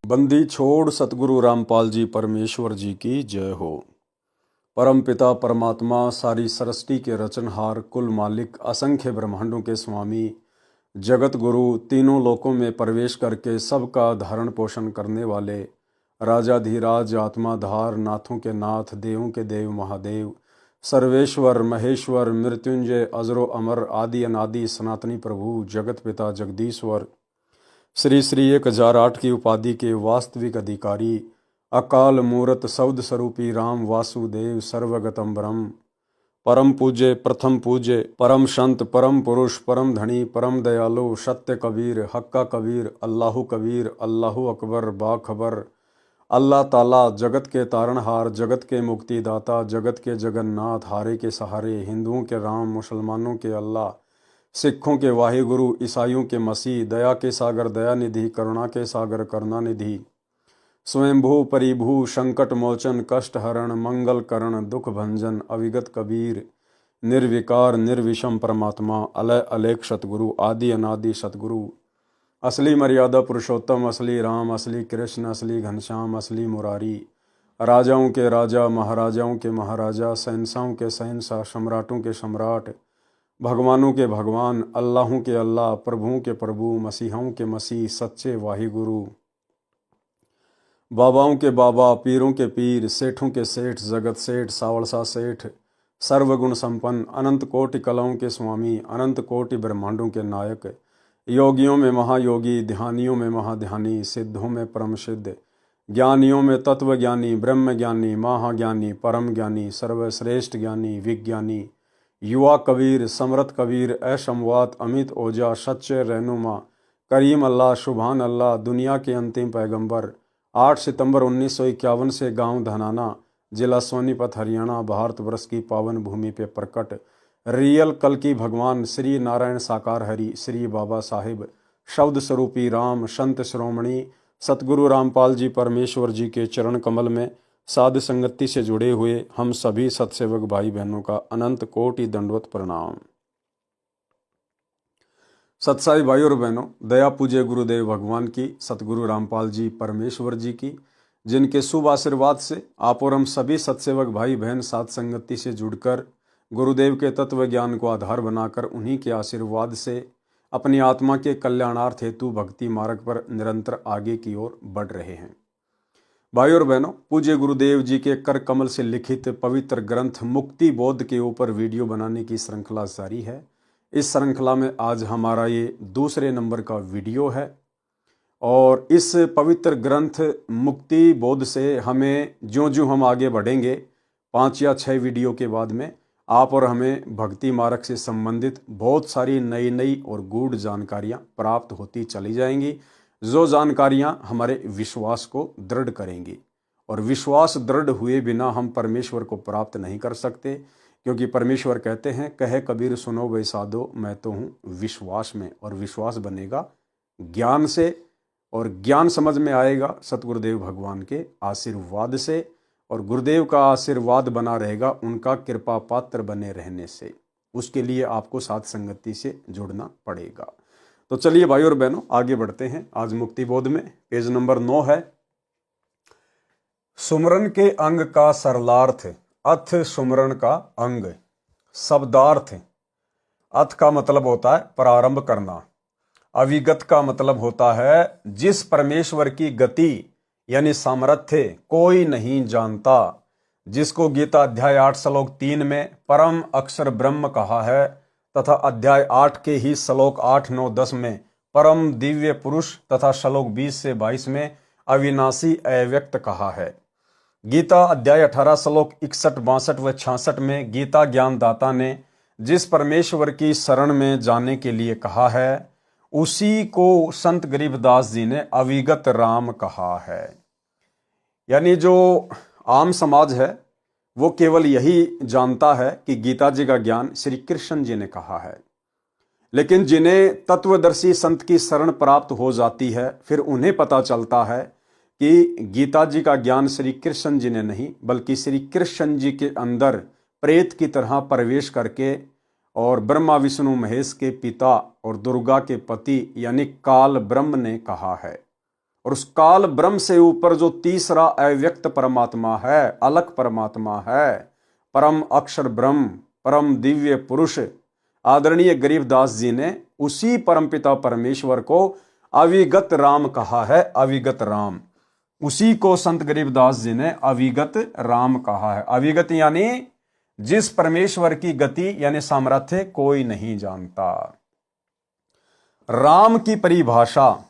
बंदी छोड़ सतगुरु रामपाल जी परमेश्वर जी की जय हो। परम पिता परमात्मा सारी सृष्टि के रचनहार कुल मालिक असंख्य ब्रह्मांडों के स्वामी जगत गुरु तीनों लोकों में प्रवेश करके सबका धारण पोषण करने वाले राजाधिराज आत्माधार नाथों के नाथ देवों के देव महादेव सर्वेश्वर महेश्वर मृत्युंजय अजरो अमर आदि अनादि सनातनी प्रभु जगत पिता जगदीश्वर श्री श्री 1008 की उपाधि के वास्तविक अधिकारी अकाल मूरत शब्द स्वरूपी राम वासुदेव सर्वगतम ब्रह्म परम पूज्य प्रथम पूज्य परम संत परम पुरुष परम धनी परम दयालु सत्य कबीर हक्का कबीर अल्लाहु कबीर अल्लाहु अकबर बाखबर अल्लाह ताला जगत के तारणहार जगत के मुक्तिदाता जगत के जगन्नाथ हारे के सहारे हिंदुओं के राम मुसलमानों के अल्लाह सिखों के वाहिगुरु ईसाइयों के मसीह दया के सागर दया निधि करुणा के सागर करुणा निधि स्वयंभू परिभू संकट मोचन कष्ट हरण मंगल करण दुख भंजन अविगत कबीर निर्विकार निर्विषम परमात्मा अलय अलेख सतगुरु आदि अनादि सतगुरु असली मर्यादा पुरुषोत्तम असली राम असली कृष्ण असली घनश्याम असली मुरारी राजाओं के राजा महाराजाओं के महाराजा शहंशाहों के शहंशाह सम्राटों के सम्राट भगवानों के भगवान अल्लाहों के अल्लाह प्रभुओं के प्रभु मसीहों के मसीह सच्चे वाहिगुरु बाबाओं के बाबा पीरों के पीर सेठों के सेठ जगत सेठ सावड़सा सेठ सर्वगुण संपन्न अनंत कोटि कलाओं के स्वामी अनंत कोटि ब्रह्मांडों के नायक योगियों में महायोगी ध्यानियों में महाध्यानी सिद्धों में परम सिद्ध ज्ञानियों में तत्वज्ञानी ब्रह्म ज्ञानी महाज्ञानी परम ज्ञानी सर्वश्रेष्ठ ज्ञानी विज्ञानी युवा कबीर समरथ कबीर असमवात अमित ओजा सच्चे रहनुमा करीम अल्लाह सुभान अल्लाह दुनिया के अंतिम पैगंबर 8 सितंबर 1951 से गांव धनाना जिला सोनीपत हरियाणा भारतवर्ष की पावन भूमि पे प्रकट रियल कल की भगवान श्री नारायण साकार हरि श्री बाबा साहिब शब्द स्वरूपी राम संत श्रोमणी सतगुरु रामपाल जी परमेश्वर जी के चरण कमल में साध संगति से जुड़े हुए हम सभी सत्सेवक भाई बहनों का अनंत कोटि दंडवत प्रणाम। सत्साई भाई और बहनों, दया पूज्य गुरुदेव भगवान की सतगुरु रामपाल जी परमेश्वर जी की जिनके शुभ आशीर्वाद से आप और हम सभी सत्सेवक भाई बहन साध संगति से जुड़कर गुरुदेव के तत्व ज्ञान को आधार बनाकर उन्हीं के आशीर्वाद से अपनी आत्मा के कल्याणार्थ हेतु भक्ति मार्ग पर निरंतर आगे की ओर बढ़ रहे हैं। भाई और बहनों, पूज्य गुरुदेव जी के कर कमल से लिखित पवित्र ग्रंथ मुक्ति बोध के ऊपर वीडियो बनाने की श्रृंखला जारी है। इस श्रृंखला में आज हमारा ये दूसरे नंबर का वीडियो है और इस पवित्र ग्रंथ मुक्ति बोध से हमें ज्यों-ज्यों हम आगे बढ़ेंगे 5 या 6 वीडियो के बाद में आप और हमें भक्ति मार्ग से संबंधित बहुत सारी नई नई और गूढ़ जानकारियां प्राप्त होती चली जाएंगी, जो जानकारियां हमारे विश्वास को दृढ़ करेंगी। और विश्वास दृढ़ हुए बिना हम परमेश्वर को प्राप्त नहीं कर सकते, क्योंकि परमेश्वर कहते हैं कहे कबीर सुनो वे साधो मैं तो हूँ विश्वास में, और विश्वास बनेगा ज्ञान से और ज्ञान समझ में आएगा सतगुरुदेव भगवान के आशीर्वाद से, और गुरुदेव का आशीर्वाद बना रहेगा उनका कृपा पात्र बने रहने से। उसके लिए आपको साथ संगति से जुड़ना पड़ेगा। तो चलिए भाई और बहनों आगे बढ़ते हैं। आज मुक्ति बोध में पेज नंबर 9 है, सुमरन के अंग का सरलार्थ अथ सुमरन का अंग शब्दार्थ। अथ का मतलब होता है प्रारंभ करना, अविगत का मतलब होता है जिस परमेश्वर की गति यानी सामर्थ्य कोई नहीं जानता, जिसको गीता अध्याय 8 श्लोक 3 में परम अक्षर ब्रह्म कहा है तथा अध्याय 8 के ही श्लोक 8, 9, 10 में परम दिव्य पुरुष तथा श्लोक 20 से 22 में अविनाशी अव्यक्त कहा है। गीता अध्याय 18 श्लोक 61, 62 व 66 में गीता ज्ञानदाता ने जिस परमेश्वर की शरण में जाने के लिए कहा है उसी को संत गरीबदास जी ने अविगत राम कहा है। यानी जो आम समाज है वो केवल यही जानता है कि गीता जी का ज्ञान श्री कृष्ण जी ने कहा है, लेकिन जिन्हें तत्वदर्शी संत की शरण प्राप्त हो जाती है फिर उन्हें पता चलता है कि गीता जी का ज्ञान श्री कृष्ण जी ने नहीं बल्कि श्री कृष्ण जी के अंदर प्रेत की तरह प्रवेश करके और ब्रह्मा विष्णु महेश के पिता और दुर्गा के पति यानी काल ब्रह्म ने कहा है। और उस काल ब्रह्म से ऊपर जो तीसरा अव्यक्त परमात्मा है, अलग परमात्मा है, परम अक्षर ब्रह्म, परम दिव्य पुरुष, आदरणीय गरीबदास जी ने उसी परमपिता परमेश्वर को अविगत राम कहा है। अविगत राम, उसी को संत गरीबदास जी ने अविगत राम कहा है। अविगत यानी जिस परमेश्वर की गति यानी सामर्थ्य कोई नहीं जानता। राम की परिभाषा,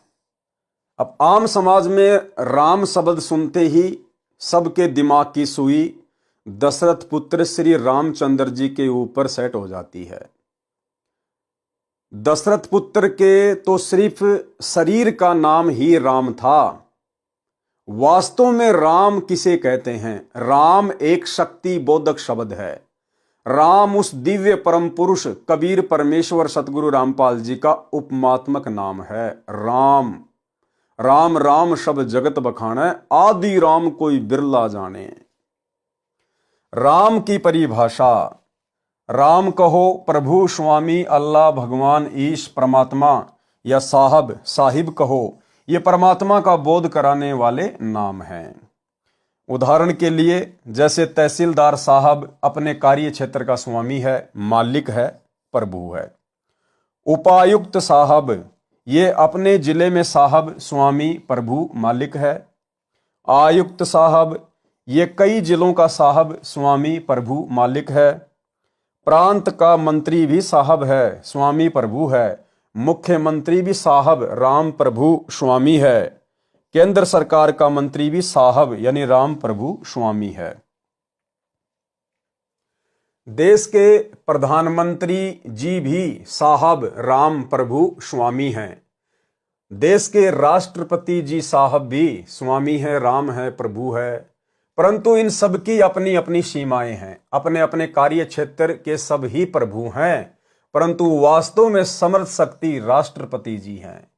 अब आम समाज में राम शब्द सुनते ही सबके दिमाग की सुई दशरथ पुत्र श्री रामचंद्र जी के ऊपर सेट हो जाती है। दशरथ पुत्र के तो सिर्फ शरीर का नाम ही राम था। वास्तव में राम किसे कहते हैं? राम एक शक्ति बोधक शब्द है। राम उस दिव्य परम पुरुष कबीर परमेश्वर सतगुरु रामपाल जी का उपमात्मक नाम है। राम राम राम शब्द जगत बखाने, आदि राम कोई बिरला जाने। राम की परिभाषा, राम कहो प्रभु स्वामी अल्लाह भगवान ईश परमात्मा या साहब साहिब कहो, ये परमात्मा का बोध कराने वाले नाम हैं। उदाहरण के लिए जैसे तहसीलदार साहब अपने कार्य क्षेत्र का स्वामी है, मालिक है, प्रभु है। उपायुक्त साहब ये अपने जिले में साहब स्वामी प्रभु मालिक है। आयुक्त साहब ये कई जिलों का साहब स्वामी प्रभु मालिक है। प्रांत का मंत्री भी साहब है, स्वामी प्रभु है। मुख्यमंत्री भी साहब राम प्रभु स्वामी है। केंद्र सरकार का मंत्री भी साहब यानी राम प्रभु स्वामी है। देश के प्रधानमंत्री जी भी साहब राम प्रभु स्वामी हैं। देश के राष्ट्रपति जी साहब भी स्वामी है, राम है, प्रभु है। परंतु इन सब की अपनी अपनी सीमाएं हैं, अपने अपने कार्य क्षेत्र के सब ही प्रभु हैं, परंतु वास्तव में समर्थ शक्ति राष्ट्रपति जी हैं।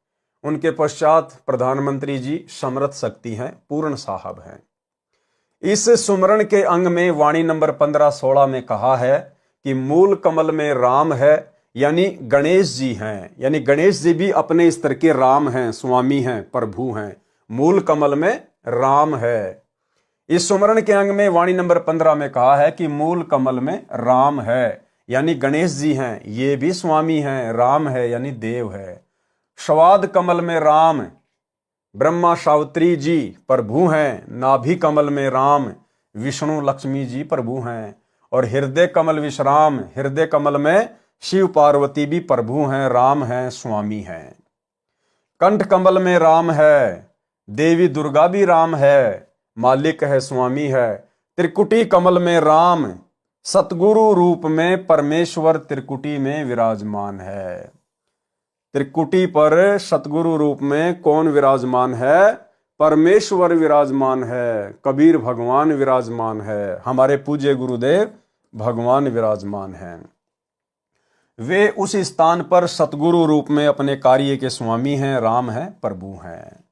उनके पश्चात प्रधानमंत्री जी समर्थ शक्ति हैं, पूर्ण साहब हैं। इस सुमरण के अंग में वाणी नंबर 15-16 में कहा है कि मूल कमल में राम है, यानी गणेश जी हैं। यानी गणेश जी भी अपने स्तर के राम हैं, स्वामी हैं, प्रभु हैं। मूल कमल में राम है। इस सुमरण के अंग में वाणी नंबर 15 में कहा है कि मूल कमल में राम है, यानी गणेश जी हैं, ये भी स्वामी हैं, राम है यानी देव है। स्वाद कमल में राम, ब्रह्मा सावित्री जी प्रभु हैं। नाभि कमल में राम, विष्णु लक्ष्मी जी प्रभु हैं। और हृदय कमल विश्राम, हृदय कमल में शिव पार्वती भी प्रभु हैं, राम हैं, स्वामी हैं। कंठ कमल में राम है, देवी दुर्गा भी राम है, मालिक है, स्वामी है। त्रिकुटी कमल में राम, सतगुरु रूप में परमेश्वर त्रिकुटी में विराजमान है। त्रिकुटी पर सतगुरु रूप में कौन विराजमान है? परमेश्वर विराजमान है, कबीर भगवान विराजमान है, हमारे पूज्य गुरुदेव भगवान विराजमान हैं। वे उस स्थान पर सतगुरु रूप में अपने कार्य के स्वामी हैं, राम हैं, प्रभु हैं।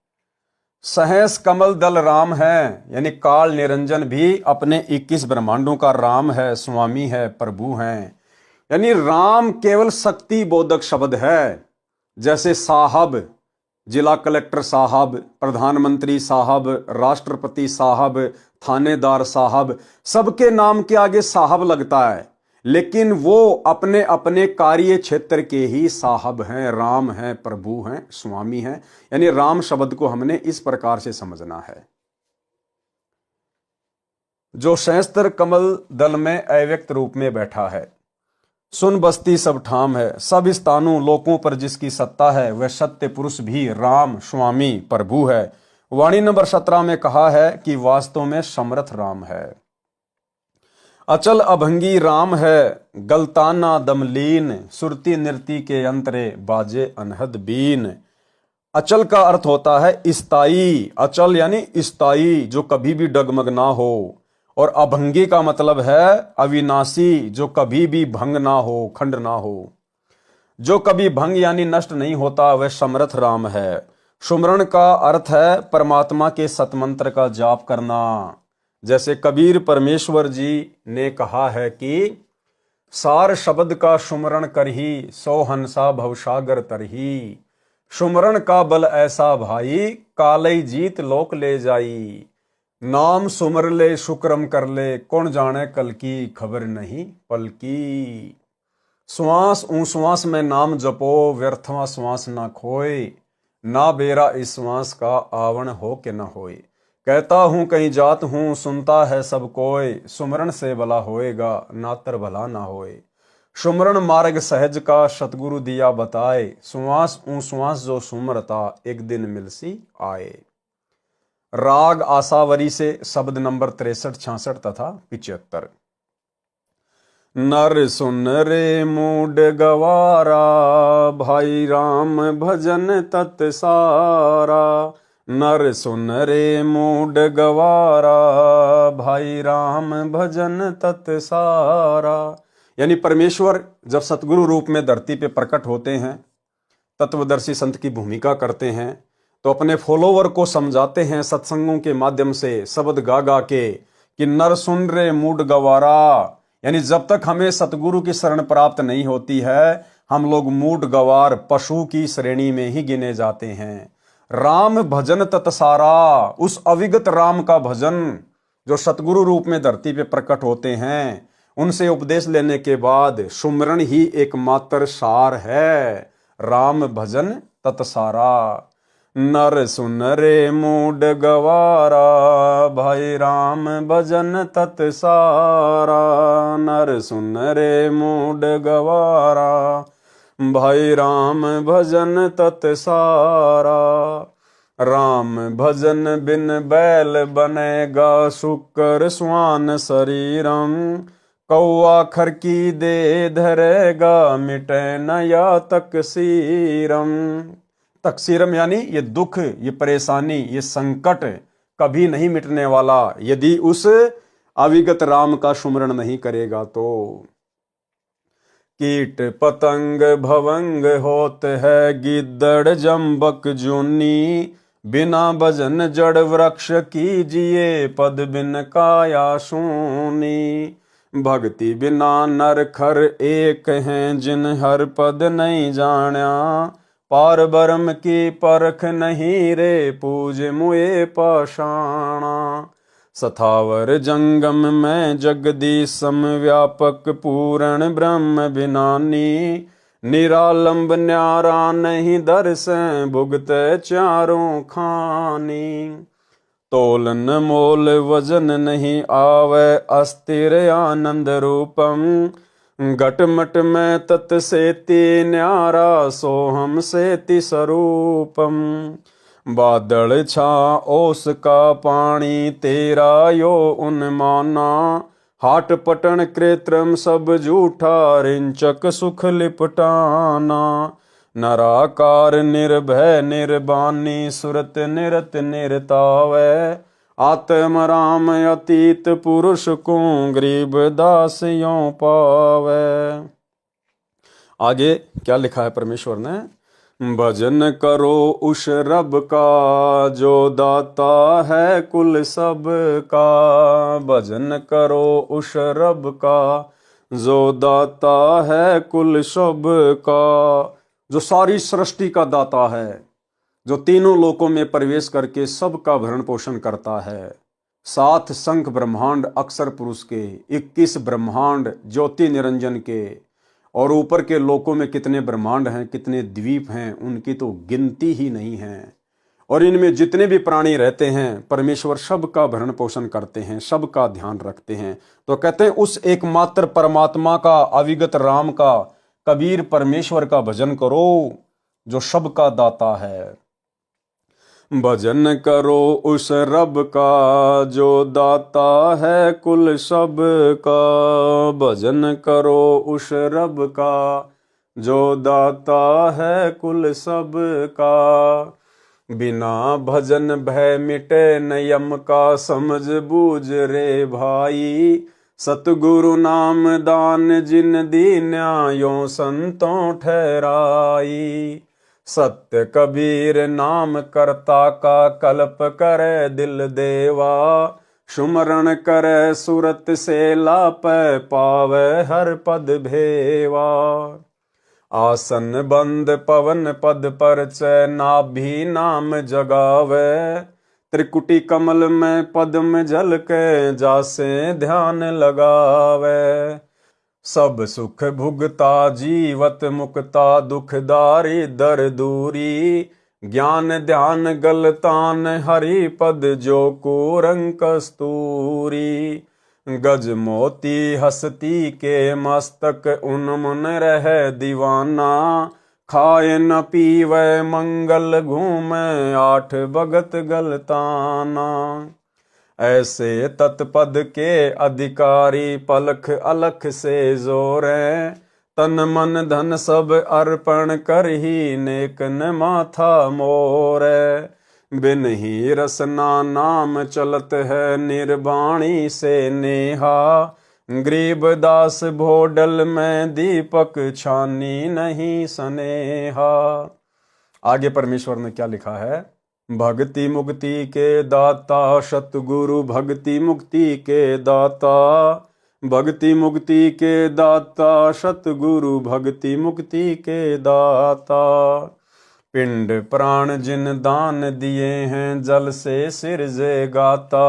सहस कमल दल राम है, यानी काल निरंजन भी अपने 21 ब्रह्मांडों का राम है, स्वामी है, प्रभु हैं। यानी राम केवल शक्ति बोधक शब्द है। जैसे साहब, जिला कलेक्टर साहब, प्रधानमंत्री साहब, राष्ट्रपति साहब, थानेदार साहब, सबके नाम के आगे साहब लगता है, लेकिन वो अपने अपने कार्य क्षेत्र के ही साहब हैं, राम हैं, प्रभु हैं, स्वामी हैं। यानी राम शब्द को हमने इस प्रकार से समझना है। जो सहस्त्र कमल दल में अव्यक्त रूप में बैठा है, सुन बस्ती सब ठाम है, सब स्थानों लोकों पर जिसकी सत्ता है, वह सत्य पुरुष भी राम स्वामी प्रभु है। वाणी नंबर 17 में कहा है कि वास्तव में समर्थ राम है। अचल अभंगी राम है, गलताना दमलीन, सुरती नृति के अंतरे बाजे अनहद बीन। अचल का अर्थ होता है स्थायी। अचल यानी स्थायी, जो कभी भी डगमग ना हो। और अभंगी का मतलब है अविनाशी, जो कभी भी भंग ना हो, खंड ना हो। जो कभी भंग यानी नष्ट नहीं होता, वह समर्थ राम है। सुमरण का अर्थ है परमात्मा के सतमंत्र का जाप करना। जैसे कबीर परमेश्वर जी ने कहा है कि सार शब्द का सुमरण करही, सो हंसा भवसागर तरही। सुमरण का बल ऐसा भाई, कालई जीत लोक ले जाई। नाम सुमर ले शुक्रम कर ले, कौन जाने कल की खबर नहीं पल की। श्वास श्वास में नाम जपो, व्यर्थवा श्वास ना खोए। ना बेरा इस श्वास का आवन हो के न होए। कहता हूँ कहीं जात हूँ, सुनता है सब कोय। सुमरण से भला होएगा, नातर भला ना होए। सुमरण मार्ग सहज का, सतगुरु दिया बताए। श्वास श्वास जो सुमरता, एक दिन मिलसी आए। राग आसावरी से शब्द नंबर 63, 66 तथा 75। नर सुन रे मूड गवारा, भाई राम भजन तत् सारा। नर सुन रे मूड गवारा, भाई राम भजन तत् सारा। यानी परमेश्वर जब सतगुरु रूप में धरती पे प्रकट होते हैं, तत्वदर्शी संत की भूमिका करते हैं, तो अपने फॉलोवर को समझाते हैं सत्संगों के माध्यम से, शब्द गा गा के, कि नर सुन रे मूड गवारा। यानी जब तक हमें सतगुरु की शरण प्राप्त नहीं होती है, हम लोग मूड गवार पशु की श्रेणी में ही गिने जाते हैं। राम भजन तत्सारा, उस अविगत राम का भजन जो सतगुरु रूप में धरती पे प्रकट होते हैं, उनसे उपदेश लेने के बाद सुमरण ही एकमात्र सार है। राम भजन तत्सारा। नर सुन रे मूड गवारा, भाई राम भजन तत्सारा। नर सुन रे मूड गवारा, भाई राम भजन तत्सारा। राम भजन बिन बैल बनेगा, शुकर स्वान शरीरम। कौआ खर की दे धरेगा, मिटे न या तकसीरम। तकसीरम यानी ये दुख, ये परेशानी, ये संकट कभी नहीं मिटने वाला यदि उस अविगत राम का सुमरण नहीं करेगा तो। कीट पतंग भवंग होत है, गिद्दड़ जम्बक जूनी। बिना भजन जड़ वृक्ष कीजिए, पद बिन काया सूनी। भक्ति बिना नर खर एक हैं, जिन हर पद नहीं जाण्या। पार ब्रह्म की परख नहीं रे, पूज मुए पाषाणा। सथावर जंगम में जगदीशम, व्यापक पूर्ण ब्रह्म बिनानी। निरालंब न्यारा नहीं दर्शे, भुगत चारों खानी। तोलन मोल वजन नहीं आवे, अस्थिर आनंद रूपम। घटमट में तत् सेति न्यारा, सोहम सेति स्वरूपम। बादल छा ओस का पानी, तेरा यो उन्माना। हाट पटन कृत्रिम सब झूठा, रिंचक सुख लिपटाना। नराकार निर्भय निर्बानी, सुरत निरत निरतावै। आत्म राम अतीत पुरुष को, गरीब दास यों पावे। आगे क्या लिखा है परमेश्वर ने? भजन करो उस रब का, जो दाता है कुल सब का। भजन करो उस रब का, जो दाता है कुल सब का। जो सारी सृष्टि का दाता है, जो तीनों लोकों में प्रवेश करके सबका भरण पोषण करता है। 7 शंख ब्रह्मांड अक्षर पुरुष के, 21 ब्रह्मांड ज्योति निरंजन के, और ऊपर के लोकों में कितने ब्रह्मांड हैं, कितने द्वीप हैं, उनकी तो गिनती ही नहीं है। और इनमें जितने भी प्राणी रहते हैं, परमेश्वर सबका भरण पोषण करते हैं, सबका ध्यान रखते हैं। तो कहते हैं उस एकमात्र परमात्मा का, अविगत राम का, कबीर परमेश्वर का भजन करो, जो सबका दाता है। भजन करो उस रब का, जो दाता है कुल सब का। भजन करो उस रब का, जो दाता है कुल सब का। बिना भजन भय मिटे नियम का, समझ बूझ रे भाई। सतगुरु नाम दान जिन दीन्या, यों संतों ठहराई। सत्य कबीर नाम करता का, कल्प करे दिल देवा। सुमरण करे सुरत से लापै, पावे हर पद भेवा। आसन बंद पवन पद पर नाभि नाम जगावे। त्रिकुटी कमल में पद्म झल के जासे ध्यान लगावे। सब सुख भुगता जीवत मुक्ता दुखदारी दर दूरी। ज्ञान ध्यान गलतान हरि पद जो कुरंग कस्तूरी। गज मोती हस्ती के मस्तक उन्मुन रह दीवाना। खाए न पीवे मंगल घूमे आठ भगत गलताना। ऐसे तत्पद के अधिकारी पलख अलख से जोरे। तन मन धन सब अर्पण कर ही नेक न माथा मोरे। बिन ही रसना नाम चलत है निर्वाणी से नेहा। गरीब दास भोडल में दीपक छानी नहीं सनेहा। आगे परमेश्वर ने क्या लिखा है? भक्ति मुक्ति के दाता सतगुरु भक्ति मुक्ति के दाता। भक्ति मुक्ति के दाता सतगुरु भक्ति मुक्ति के दाता। पिंड प्राण जिन दान दिए हैं जल से सिरजे गाता।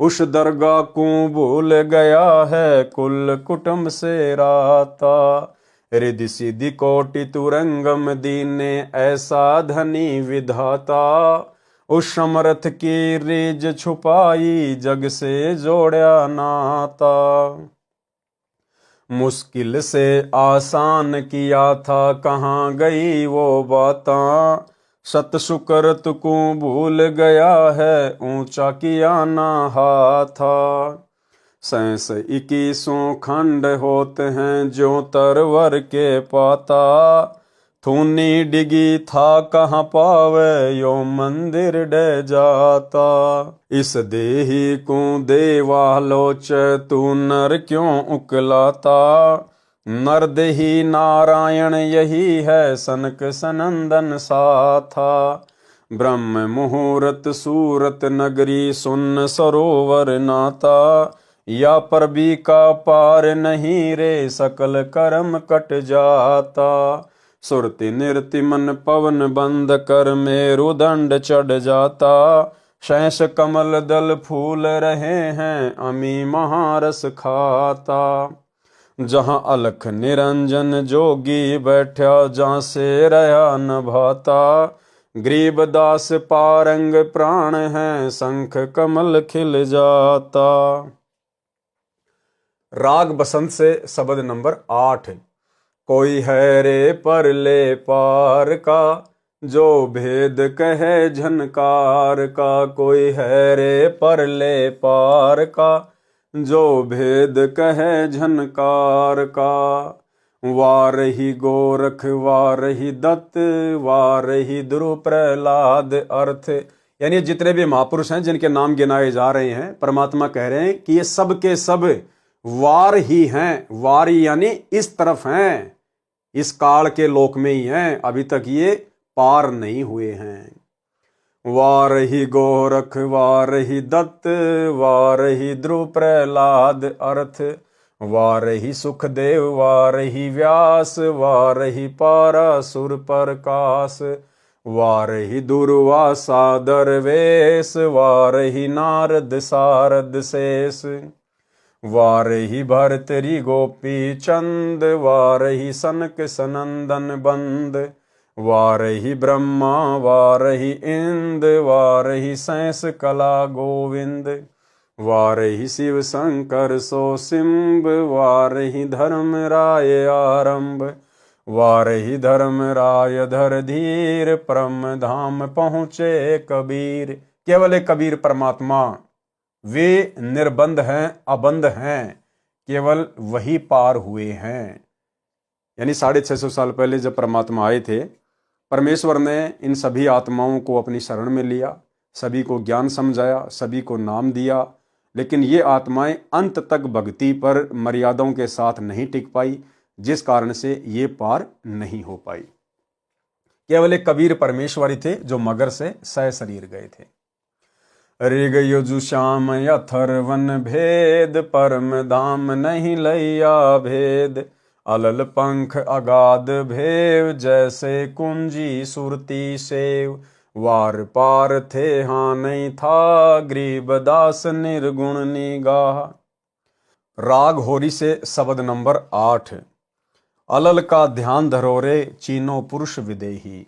उस दरगाह को भूल गया है कुल कुटुंब से राता। रिद्धि सिद्धि कोटि तुरंगम दीने ऐसा धनी विधाता। उस समर्थ की रीज छुपाई जग से जोड़ा नाता। मुश्किल से आसान किया था कहाँ गई वो बाता। सत सुकरत को भूल गया है ऊंचा किया ना हाथा। 21 खंड होते हैं जो तरवर के पाता। थूनी डिगी था कहाँ पावे यो मंदिर डे जाता। इस देही को देवालोच तू नर क्यों उकलाता। नर देही नारायण यही है सनक सनंदन साथा। ब्रह्म मुहूर्त सूरत नगरी सुन सरोवर नाता। या पर भी का पार नहीं रे सकल कर्म कट जाता। सुरति नृति मन पवन बंद कर मेरुदंड चढ़ जाता। शैष कमल दल फूल रहे हैं अमी महारस खाता। जहाँ अलख निरंजन जोगी बैठा जहाँ से रहा न भाता। गरीब दास पारंग प्राण है शंख कमल खिल जाता। राग बसंत से शब्द नंबर 8। कोई है रे परले पार का जो भेद कहे झनकार का। कोई है रे परले पार का जो भेद कहे झनकार का। वारही गोरख वारही दत्त वारही ध्रुव प्रहलाद अर्थ। यानी जितने भी महापुरुष हैं जिनके नाम गिनाए जा रहे हैं परमात्मा कह रहे हैं कि ये सब के सब वार ही हैं। वारी यानी इस तरफ हैं, इस काल के लोक में ही हैं, अभी तक ये पार नहीं हुए हैं। वार ही गोरख वार ही दत्त वार ही ध्रुव प्रहलाद अर्थ। वार ही सुखदेव वार ही व्यास वार ही पारासुर प्रकाश। वार ही दुर्वासा दरवेश वार ही नारद सारद शेष। वारही भरतरी गोपी चंद वारही सनक सनंदन बंद। वारही ब्रह्मा वारही इंद वारही सैंस कला गोविंद। वारही शिव शंकर सो सिंब वारही धर्म राय आरंभ। वारही धर्म राय धर धीर परम धाम पहुँचे कबीर। केवल एक कबीर परमात्मा वे निर्बंध हैं अबंध हैं, केवल वही पार हुए हैं। यानी 650 साल पहले जब परमात्मा आए थे परमेश्वर ने इन सभी आत्माओं को अपनी शरण में लिया, सभी को ज्ञान समझाया, सभी को नाम दिया। लेकिन ये आत्माएं अंत तक भक्ति पर मर्यादाओं के साथ नहीं टिक पाई, जिस कारण से ये पार नहीं हो पाई। केवल एक कबीर परमेश्वरी थे जो मगर से सशरीर गए थे। ऋग युजु श्याम अथर्वन भेद परम धाम नहीं लैया भेद। अलल पंख अगाध भेव, जैसे कुंजी सुरती सेव। वार पार थे हाँ नहीं था, गरीबदास निर्गुण निगाह। राग होरी से शब्द नंबर 8। अलल का ध्यान धरो रे, चीनो पुरुष विदेही।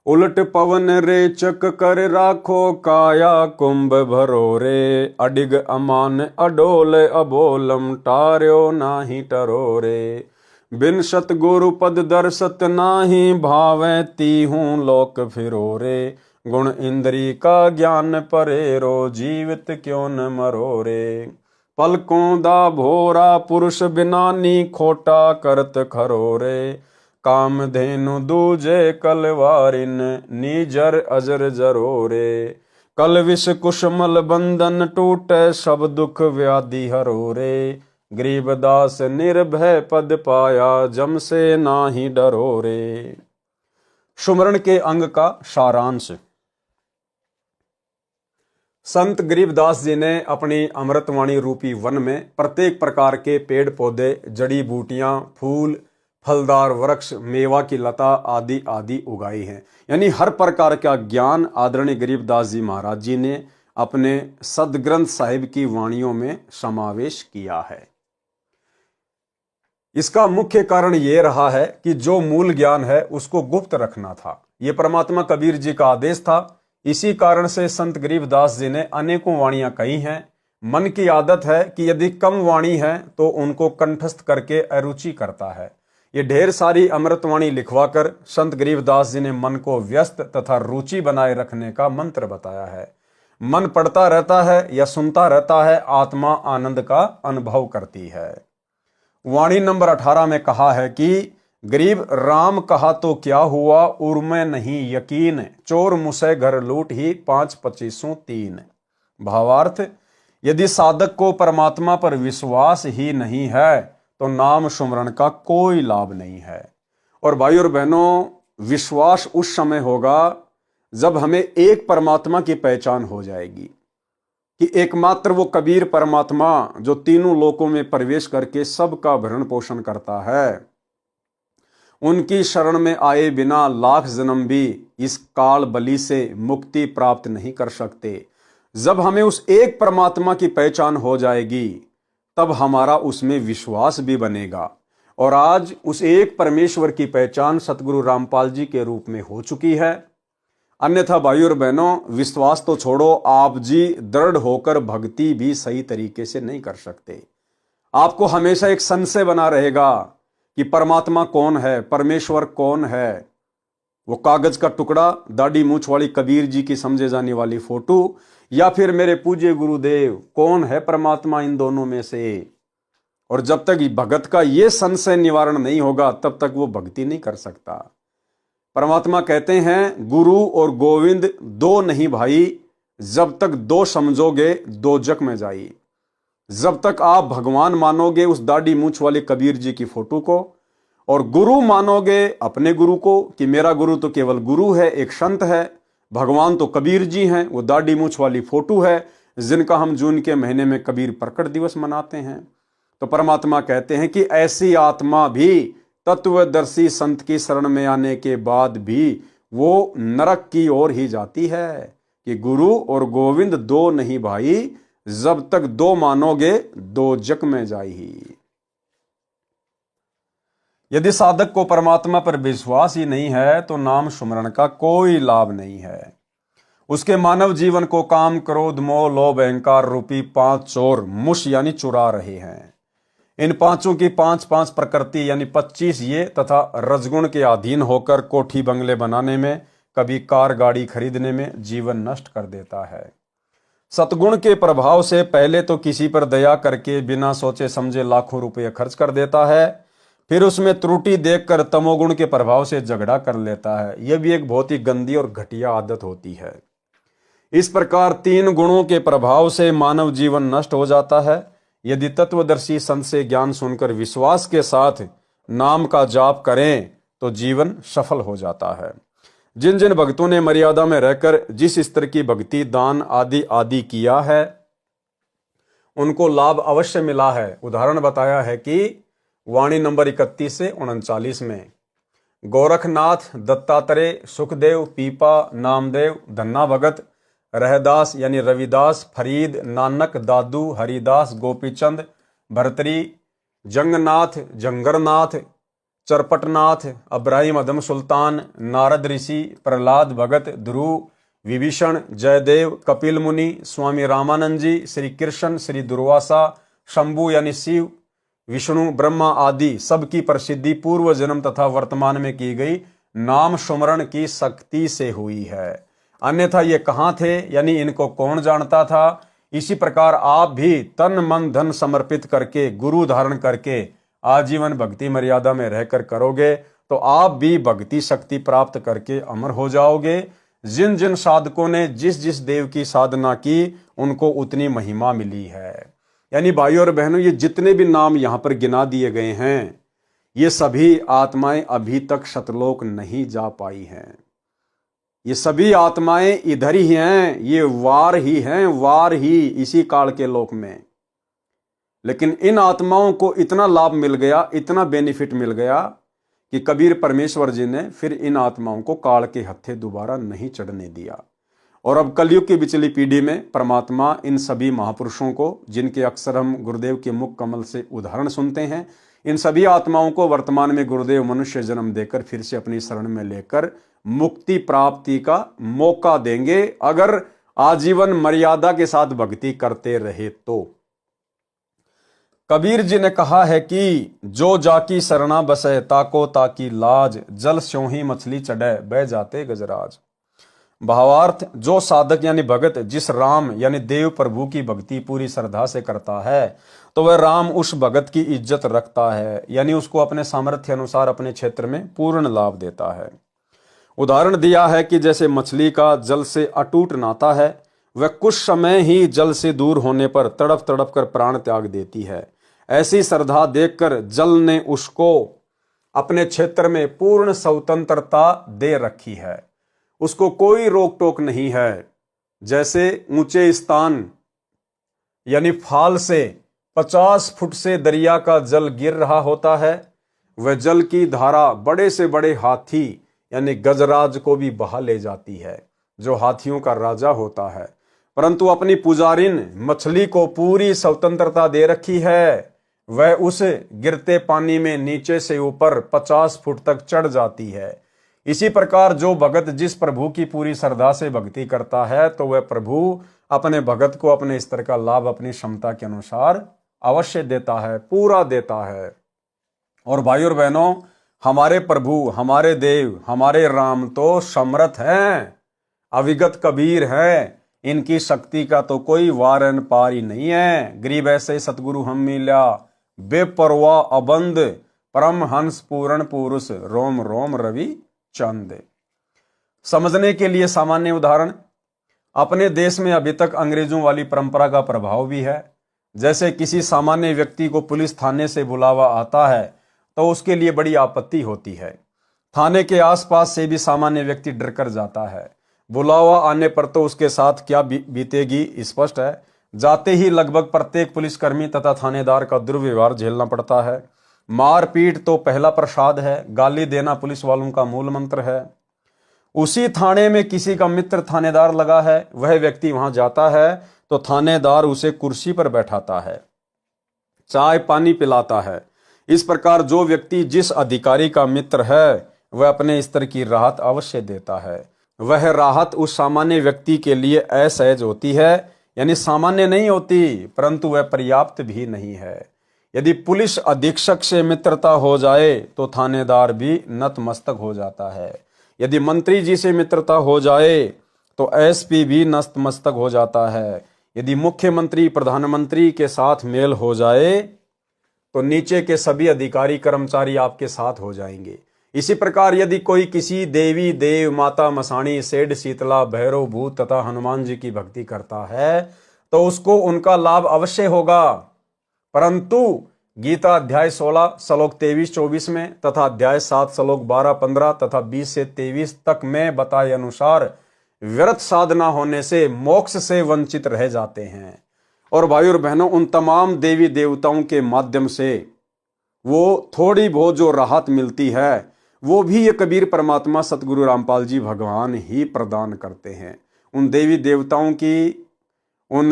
उलट पवन रेचक कर राखो, काया कुंभ भरो रे। अडिग अमान अडोल अबोलम, टार्यो नाही टरो रे। बिन सतगुरु पद दर्शत नाही, भावे तीहूं लोक फिरो रे। गुण इंद्री का ज्ञान परेरो, जीवित क्यों न मरो रे। पलकों दा भोरा पुरुष बिनानी, खोटा करत खरो रे। कामधेनु दूजे कलवारिन, नीजर अजर जरो रे। कल विष कुशमल बंधन टूटे, सब दुख व्याधि हरो रे। गरीबदास निर्भय पद पाया, जम से नाही डरो रे। सुमरण के अंग का सारांश। संत गरीबदास जी ने अपनी अमृतवाणी रूपी वन में प्रत्येक प्रकार के पेड़ पौधे, जड़ी बूटियां, फूल, फलदार वृक्ष, मेवा की लता आदि आदि उगाई हैं। यानी हर प्रकार का ज्ञान आदरणीय गरीबदास जी महाराज जी ने अपने सदग्रंथ साहिब की वाणियों में समावेश किया है। इसका मुख्य कारण यह रहा है कि जो मूल ज्ञान है उसको गुप्त रखना था। यह परमात्मा कबीर जी का आदेश था। इसी कारण से संत गरीबदास जी ने अनेकों वाणियां कही हैं। मन की आदत है कि यदि कम वाणी है तो उनको कंठस्थ करके अरुचि करता है। ये ढेर सारी अमृतवाणी लिखवाकर संत गरीबदास जी ने मन को व्यस्त तथा रुचि बनाए रखने का मंत्र बताया है। मन पढ़ता रहता है या सुनता रहता है, आत्मा आनंद का अनुभव करती है। वाणी नंबर 18 में कहा है कि गरीब राम कहा तो क्या हुआ, उर्मे नहीं यकीन। चोर मुसे घर लूट ही, 5-25-3। भावार्थ, यदि साधक को परमात्मा पर विश्वास ही नहीं है तो नाम सुमरण का कोई लाभ नहीं है। और भाई और बहनों, विश्वास उस समय होगा जब हमें एक परमात्मा की पहचान हो जाएगी कि एकमात्र वो कबीर परमात्मा जो तीनों लोकों में प्रवेश करके सबका भरण पोषण करता है, उनकी शरण में आए बिना लाख जन्म भी इस काल बलि से मुक्ति प्राप्त नहीं कर सकते। जब हमें उस एक परमात्मा की पहचान हो जाएगी तब हमारा उसमें विश्वास भी बनेगा। और आज उस एक परमेश्वर की पहचान सतगुरु रामपाल जी के रूप में हो चुकी है। अन्यथा भाई और बहनों, विश्वास तो छोड़ो, आप जी दृढ़ होकर भक्ति भी सही तरीके से नहीं कर सकते। आपको हमेशा एक संशय बना रहेगा कि परमात्मा कौन है, परमेश्वर कौन है। वो कागज का टुकड़ा, दाढ़ी मूछ वाली कबीर जी की समझे जाने वाली फोटो, या फिर मेरे पूज्य गुरुदेव, कौन है परमात्मा इन दोनों में से। और जब तक भगत का ये संशय निवारण नहीं होगा तब तक वो भक्ति नहीं कर सकता। परमात्मा कहते हैं, गुरु और गोविंद दो नहीं भाई, जब तक दो समझोगे दो जग में जाई। जब तक आप भगवान मानोगे उस दाढ़ी मूछ वाले कबीर जी की फोटो को, और गुरु मानोगे अपने गुरु को कि मेरा गुरु तो केवल गुरु है, एक संत है, भगवान तो कबीर जी हैं, वो दाढ़ी मूछ वाली फोटो है जिनका हम जून के महीने में कबीर प्रकट दिवस मनाते हैं। तो परमात्मा कहते हैं कि ऐसी आत्मा भी तत्वदर्शी संत की शरण में आने के बाद भी वो नरक की ओर ही जाती है कि गुरु और गोविंद दो नहीं भाई, जब तक दो मानोगे दो जग में जाई। यदि साधक को परमात्मा पर विश्वास ही नहीं है तो नाम सुमरण का कोई लाभ नहीं है। उसके मानव जीवन को काम, क्रोध, मोह, लोभ, अहंकार रूपी 5 चोर मुश यानी चुरा रहे हैं। इन पांचों की 5-5 प्रकृति यानी 25 ये तथा रजगुण के अधीन होकर कोठी बंगले बनाने में, कभी कार गाड़ी खरीदने में जीवन नष्ट कर देता है। सतगुण के प्रभाव से पहले तो किसी पर दया करके बिना सोचे समझे लाखों रुपये खर्च कर देता है, फिर उसमें त्रुटि देखकर तमोगुण के प्रभाव से झगड़ा कर लेता है। यह भी एक बहुत ही गंदी और घटिया आदत होती है। इस प्रकार 3 गुणों के प्रभाव से मानव जीवन नष्ट हो जाता है। यदि तत्वदर्शी संत से ज्ञान सुनकर विश्वास के साथ नाम का जाप करें तो जीवन सफल हो जाता है। जिन जिन भक्तों ने मर्यादा में रहकर जिस स्तर की भक्ति, दान आदि आदि किया है उनको लाभ अवश्य मिला है। उदाहरण बताया है कि वाणी नंबर 31 से 39 में। गोरखनाथ, दत्तात्रेय, सुखदेव, पीपा, नामदेव, धन्ना भगत, रहदास यानी रविदास, फरीद, नानक, दादू, हरिदास, गोपीचंद, भरतरी, जंगनाथ, जंगरनाथ, चरपटनाथ, अब्राहिम अदम सुल्तान, नारद ऋषि, प्रहलाद भगत, ध्रुव, विभीषण, जयदेव, कपिल मुनि, स्वामी रामानंद जी, श्री कृष्ण, श्री दुर्वासा, शंभु यानी शिव, विष्णु, ब्रह्मा आदि सबकी प्रसिद्धि पूर्व जन्म तथा वर्तमान में की गई नाम सुमरण की शक्ति से हुई है। अन्यथा ये कहाँ थे, यानी इनको कौन जानता था। इसी प्रकार आप भी तन मन धन समर्पित करके, गुरु धारण करके आजीवन भक्ति मर्यादा में रहकर करोगे तो आप भी भक्ति शक्ति प्राप्त करके अमर हो जाओगे। जिन जिन साधकों ने जिस जिस देव की साधना की उनको उतनी महिमा मिली है। यानी भाइयों और बहनों, ये जितने भी नाम यहाँ पर गिना दिए गए हैं ये सभी आत्माएं अभी तक सतलोक नहीं जा पाई हैं। ये सभी आत्माएं इधर ही हैं, ये वार ही हैं, वार ही इसी काल के लोक में। लेकिन इन आत्माओं को इतना लाभ मिल गया, इतना बेनिफिट मिल गया कि कबीर परमेश्वर जी ने फिर इन आत्माओं को काल के हत्थे दोबारा नहीं चढ़ने दिया। और अब कलयुग की बिचली पीढ़ी में परमात्मा इन सभी महापुरुषों को, जिनके अक्सर हम गुरुदेव के मुख कमल से उदाहरण सुनते हैं, इन सभी आत्माओं को वर्तमान में गुरुदेव मनुष्य जन्म देकर फिर से अपनी शरण में लेकर मुक्ति प्राप्ति का मौका देंगे, अगर आजीवन मर्यादा के साथ भक्ति करते रहे तो। कबीर जी ने कहा है कि जो जाकी शरणा बसे ताको ताकी लाज, जल स्यों ही मछली चढ़े बह जाते गजराज। भावार्थ, जो साधक यानी भगत जिस राम यानी देव प्रभु की भक्ति पूरी श्रद्धा से करता है तो वह राम उस भगत की इज्जत रखता है, यानी उसको अपने सामर्थ्य अनुसार अपने क्षेत्र में पूर्ण लाभ देता है। उदाहरण दिया है कि जैसे मछली का जल से अटूट नाता है, वह कुछ समय ही जल से दूर होने पर तड़प तड़प कर प्राण त्याग देती है। ऐसी श्रद्धा देखकर जल ने उसको अपने क्षेत्र में पूर्ण स्वतंत्रता दे रखी है, उसको कोई रोक टोक नहीं है। जैसे ऊंचे स्थान यानी फाल से 50 फुट से दरिया का जल गिर रहा होता है, वह जल की धारा बड़े से बड़े हाथी यानी गजराज को भी बहा ले जाती है, जो हाथियों का राजा होता है। परंतु अपनी पुजारिन मछली को पूरी स्वतंत्रता दे रखी है, वह उस गिरते पानी में नीचे से ऊपर 50 फुट तक चढ़ जाती है। इसी प्रकार जो भगत जिस प्रभु की पूरी श्रद्धा से भक्ति करता है तो वह प्रभु अपने भगत को अपने स्तर का लाभ अपनी क्षमता के अनुसार अवश्य देता है, पूरा देता है। और भाइयों और बहनों, हमारे प्रभु, हमारे देव, हमारे राम तो समर्थ हैं, अविगत कबीर हैं, इनकी शक्ति का तो कोई वारन पार ही नहीं है। गरीब ऐसे सतगुरु हम मिला, बेपरवाह अबंद, परम हंस पूर्ण पुरुष, रोम रोम रवि चंद। समझने के लिए सामान्य उदाहरण, अपने देश में अभी तक अंग्रेजों वाली परंपरा का प्रभाव भी है। जैसे किसी सामान्य व्यक्ति को पुलिस थाने से बुलावा आता है तो उसके लिए बड़ी आपत्ति होती है। थाने के आसपास से भी सामान्य व्यक्ति डर कर जाता है। बुलावा आने पर तो उसके साथ क्या बीतेगी स्पष्ट है। जाते ही लगभग प्रत्येक पुलिसकर्मी तथा थानेदार का दुर्व्यवहार झेलना पड़ता है। मारपीट तो पहला प्रसाद है, गाली देना पुलिस वालों का मूल मंत्र है। उसी थाने में किसी का मित्र थानेदार लगा है, वह व्यक्ति वहां जाता है तो थानेदार उसे कुर्सी पर बैठाता है, चाय पानी पिलाता है। इस प्रकार जो व्यक्ति जिस अधिकारी का मित्र है वह अपने स्तर की राहत अवश्य देता है। वह राहत उस सामान्य व्यक्ति के लिए असहज होती है, यानी सामान्य नहीं होती, परंतु वह पर्याप्त भी नहीं है। यदि पुलिस अधीक्षक से मित्रता हो जाए तो थानेदार भी नतमस्तक हो जाता है। यदि मंत्री जी से मित्रता हो जाए तो एसपी भी नतमस्तक हो जाता है। यदि मुख्यमंत्री प्रधानमंत्री के साथ मेल हो जाए तो नीचे के सभी अधिकारी कर्मचारी आपके साथ हो जाएंगे। इसी प्रकार यदि कोई किसी देवी देव माता मसाणी सेठ शीतला भैरव भूत तथा हनुमान जी की भक्ति करता है तो उसको उनका लाभ अवश्य होगा। परंतु गीता अध्याय 16 श्लोक 23-24 में तथा अध्याय 7 श्लोक 12-15 तथा 20 से 23 तक में बताए अनुसार व्यर्थ साधना होने से मोक्ष से वंचित रह जाते हैं। और भाइयों और बहनों, उन तमाम देवी देवताओं के माध्यम से वो थोड़ी बहुत जो राहत मिलती है वो भी ये कबीर परमात्मा सतगुरु रामपाल जी भगवान ही प्रदान करते हैं। उन देवी देवताओं की, उन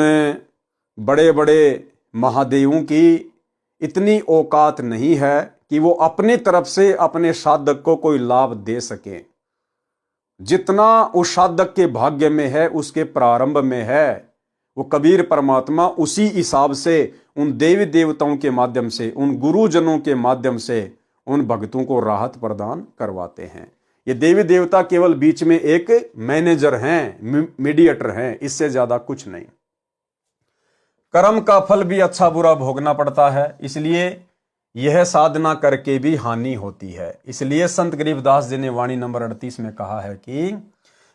बड़े बड़े महादेवों की इतनी औकात नहीं है कि वो अपने तरफ से अपने साधक को कोई लाभ दे सके। जितना उस साधक के भाग्य में है, उसके प्रारंभ में है, वो कबीर परमात्मा उसी हिसाब से उन देवी देवताओं के माध्यम से, उन गुरुजनों के माध्यम से उन भक्तों को राहत प्रदान करवाते हैं। ये देवी देवता केवल बीच में एक मैनेजर हैं, मीडिएटर हैं, इससे ज्यादा कुछ नहीं। कर्म का फल भी अच्छा बुरा भोगना पड़ता है, इसलिए यह साधना करके भी हानि होती है। इसलिए संत गरीबदास जी ने वाणी नंबर 38 में कहा है कि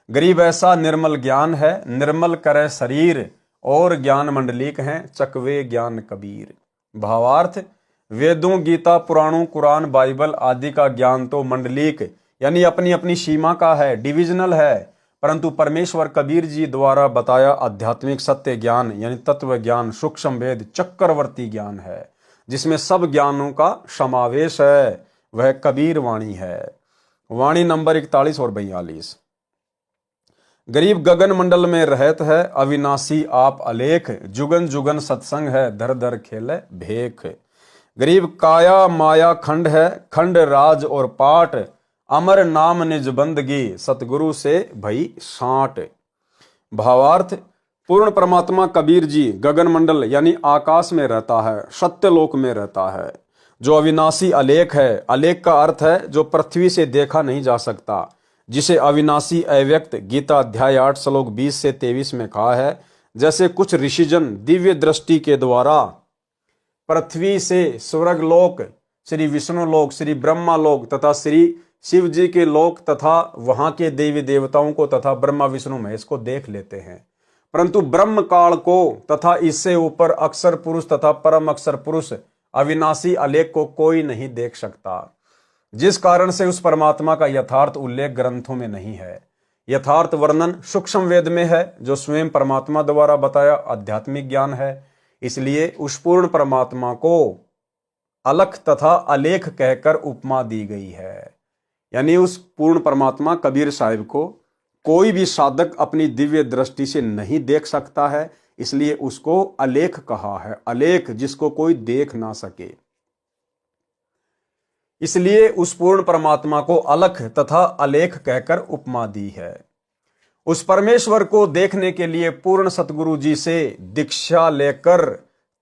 गरीब ऐसा निर्मल ज्ञान है, निर्मल करे शरीर और ज्ञान मंडलिक हैं, चकवे ज्ञान कबीर। भावार्थ, वेदों, गीता, पुराणों, कुरान, बाइबल आदि का ज्ञान तो मंडलिक यानी अपनी अपनी सीमा का है, डिविजनल है, परंतु परमेश्वर कबीर जी द्वारा बताया आध्यात्मिक सत्य ज्ञान यानी तत्व ज्ञान, सूक्ष्म वेद, चक्रवर्ती ज्ञान है, जिसमें सब ज्ञानों का समावेश है, वह कबीर वाणी है। वाणी नंबर 41 और 42। गरीब गगन मंडल में रहत है, अविनाशी आप अलेख, जुगन जुगन सत्संग है, धर धर खेले भेख। गरीब काया माया खंड है, खंड राज और पाट, अमर नाम निज बंदगी, सतगुरु से भई साठ। भावार्थ, पूर्ण परमात्मा कबीर जी गगन मंडल यानी आकाश में रहता है, सत्यलोक में रहता है, जो अविनाशी अलेख है। अलेख का अर्थ है जो पृथ्वी से देखा नहीं जा सकता, जिसे अविनाशी अव्यक्त गीता अध्याय 8 श्लोक 20 से 23 में कहा है। जैसे कुछ ऋषिजन दिव्य दृष्टि के द्वारा पृथ्वी से स्वर्गलोक, श्री विष्णु लोक, श्री ब्रह्मा लोक तथा श्री शिव जी के लोक तथा वहां के देवी देवताओं को तथा ब्रह्मा विष्णु महेश को देख लेते हैं, परंतु ब्रह्म काल को तथा इससे ऊपर अक्षर पुरुष तथा परम अक्षर पुरुष अविनाशी अलेख को कोई नहीं देख सकता, जिस कारण से उस परमात्मा का यथार्थ उल्लेख ग्रंथों में नहीं है। यथार्थ वर्णन सूक्ष्म वेद में है, जो स्वयं परमात्मा द्वारा बताया आध्यात्मिक ज्ञान है। इसलिए उस पूर्ण परमात्मा को अलख तथा अलेख कहकर उपमा दी गई है। यानी उस पूर्ण परमात्मा कबीर साहिब को कोई भी साधक अपनी दिव्य दृष्टि से नहीं देख सकता है, इसलिए उसको अलेख कहा है। अलेख जिसको कोई देख ना सके, इसलिए उस पूर्ण परमात्मा को अलख तथा अलेख कहकर उपमा दी है। उस परमेश्वर को देखने के लिए पूर्ण सतगुरु जी से दीक्षा लेकर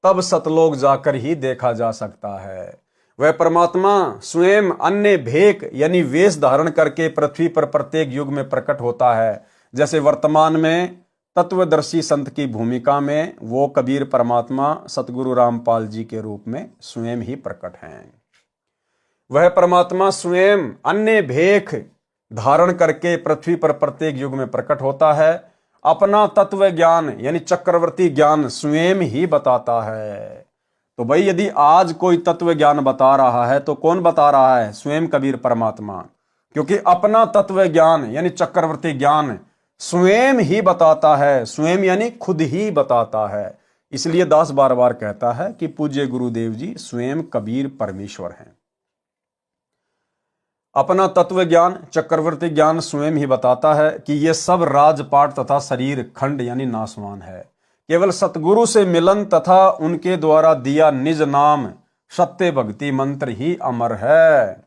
तब सतलोक जाकर ही देखा जा सकता है। वह परमात्मा स्वयं अन्य भेक यानी वेश धारण करके पृथ्वी पर प्रत्येक युग में प्रकट होता है। जैसे वर्तमान में तत्वदर्शी संत की भूमिका में वो कबीर परमात्मा सतगुरु रामपाल जी के रूप में स्वयं ही प्रकट हैं। वह परमात्मा स्वयं अन्य भेख धारण करके पृथ्वी पर प्रत्येक युग में प्रकट होता है। अपना तत्व ज्ञान यानी चक्रवर्ती ज्ञान स्वयं ही बताता है। तो भाई यदि आज कोई तत्व ज्ञान बता रहा है तो कौन बता रहा है? स्वयं कबीर परमात्मा, क्योंकि अपना तत्व ज्ञान यानी चक्रवर्ती ज्ञान स्वयं ही बताता है। स्वयं यानी खुद ही बताता है। इसलिए दास बार बार कहता है कि पूज्य गुरुदेव जी स्वयं कबीर परमेश्वर हैं। अपना तत्व ज्ञान चक्रवर्ती ज्ञान स्वयं ही बताता है कि यह सब राजपाट तथा शरीर खंड यानी नाशवान है। केवल सतगुरु से मिलन तथा उनके द्वारा दिया निज नाम सत्य भक्ति मंत्र ही अमर है।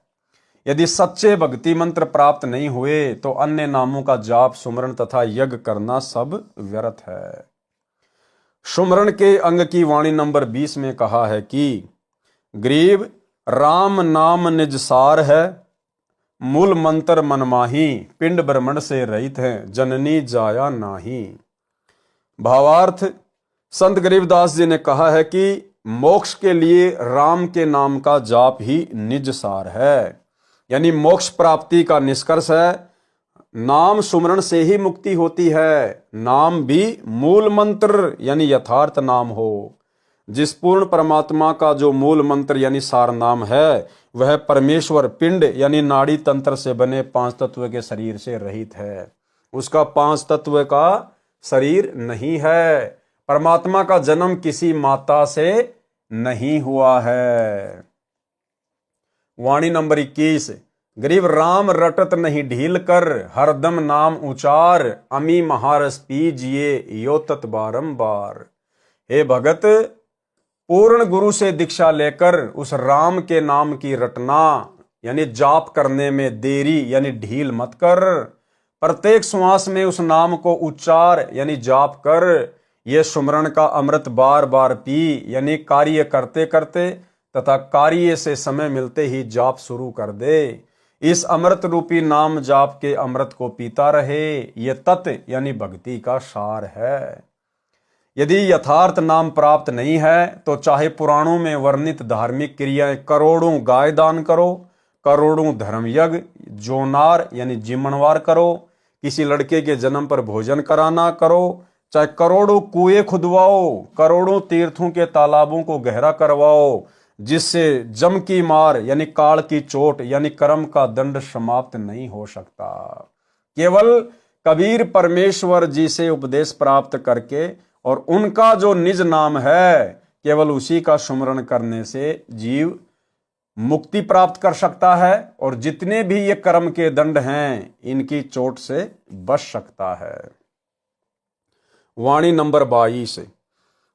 यदि सच्चे भक्ति मंत्र प्राप्त नहीं हुए तो अन्य नामों का जाप सुमरण तथा यज्ञ करना सब व्यर्थ है। सुमरण के अंग की वाणी नंबर 20 में कहा है कि गरीब राम नाम निज सार है, मूल मंत्र मनमाही, पिंड ब्रह्मंड से रहित है, जननी जाया नाही। भावार्थ, संत गरीबदास जी ने कहा है कि मोक्ष के लिए राम के नाम का जाप ही निज सार है, यानी मोक्ष प्राप्ति का निष्कर्ष है। नाम सुमरण से ही मुक्ति होती है। नाम भी मूल मंत्र यानी यथार्थ नाम हो। जिस पूर्ण परमात्मा का जो मूल मंत्र यानी सार नाम है वह परमेश्वर पिंड यानी नाड़ी तंत्र से बने 5 तत्व के शरीर से रहित है। उसका 5 तत्व का शरीर नहीं है। परमात्मा का जन्म किसी माता से नहीं हुआ है। वाणी नंबर 21। गरीब राम रटत नहीं ढील कर, हरदम नाम उचार, अमी महारस पीजिए यो तत् बारंबार। हे भगत, पूर्ण गुरु से दीक्षा लेकर उस राम के नाम की रटना यानी जाप करने में देरी यानी ढील मत कर। प्रत्येक श्वास में उस नाम को उच्चार यानी जाप कर। ये सुमरण का अमृत बार बार पी यानी कार्य करते करते तथा कार्य से समय मिलते ही जाप शुरू कर दे। इस अमृत रूपी नाम जाप के अमृत को पीता रहे। ये तत् यानी भक्ति का सार है। यदि यथार्थ नाम प्राप्त नहीं है तो चाहे पुराणों में वर्णित धार्मिक क्रियाएं करोड़ों गाय दान करो, करोड़ों धर्म यज्ञ जोनार यानी जिम्मनवार करो, किसी लड़के के जन्म पर भोजन कराना करो, चाहे करोड़ों कुएं खुदवाओ, करोड़ों तीर्थों के तालाबों को गहरा करवाओ, जिससे जम की मार यानी काल की चोट यानी कर्म का दंड समाप्त नहीं हो सकता। केवल कबीर परमेश्वर जी से उपदेश प्राप्त करके और उनका जो निज नाम है केवल उसी का सुमरण करने से जीव मुक्ति प्राप्त कर सकता है और जितने भी ये कर्म के दंड हैं इनकी चोट से बच सकता है। वाणी नंबर 22।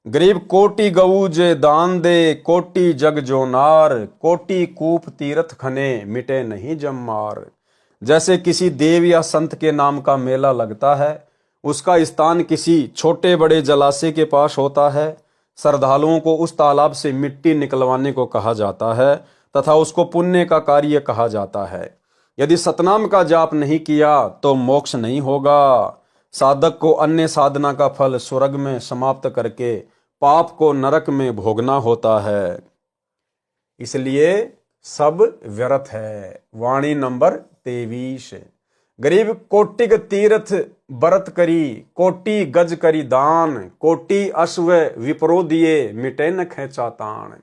गरीब कोटि गऊ जे दान दे, कोटि जग जो नार, कोटि कूप तीर्थ खने मिटे नहीं जम्मार। जैसे किसी देव या संत के नाम का मेला लगता है, उसका स्थान किसी छोटे बड़े जलाशय के पास होता है। श्रद्धालुओं को उस तालाब से मिट्टी निकलवाने को कहा जाता है तथा उसको पुण्य का कार्य कहा जाता है। यदि सतनाम का जाप नहीं किया तो मोक्ष नहीं होगा। साधक को अन्य साधना का फल स्वर्ग में समाप्त करके पाप को नरक में भोगना होता है, इसलिए सब व्यर्थ है। वाणी नंबर 23। गरीब कोटिक तीर्थ बरत करी, कोटि गज करी दान, कोटि अश्व विप्रो दिए मिटे न खेचा तान।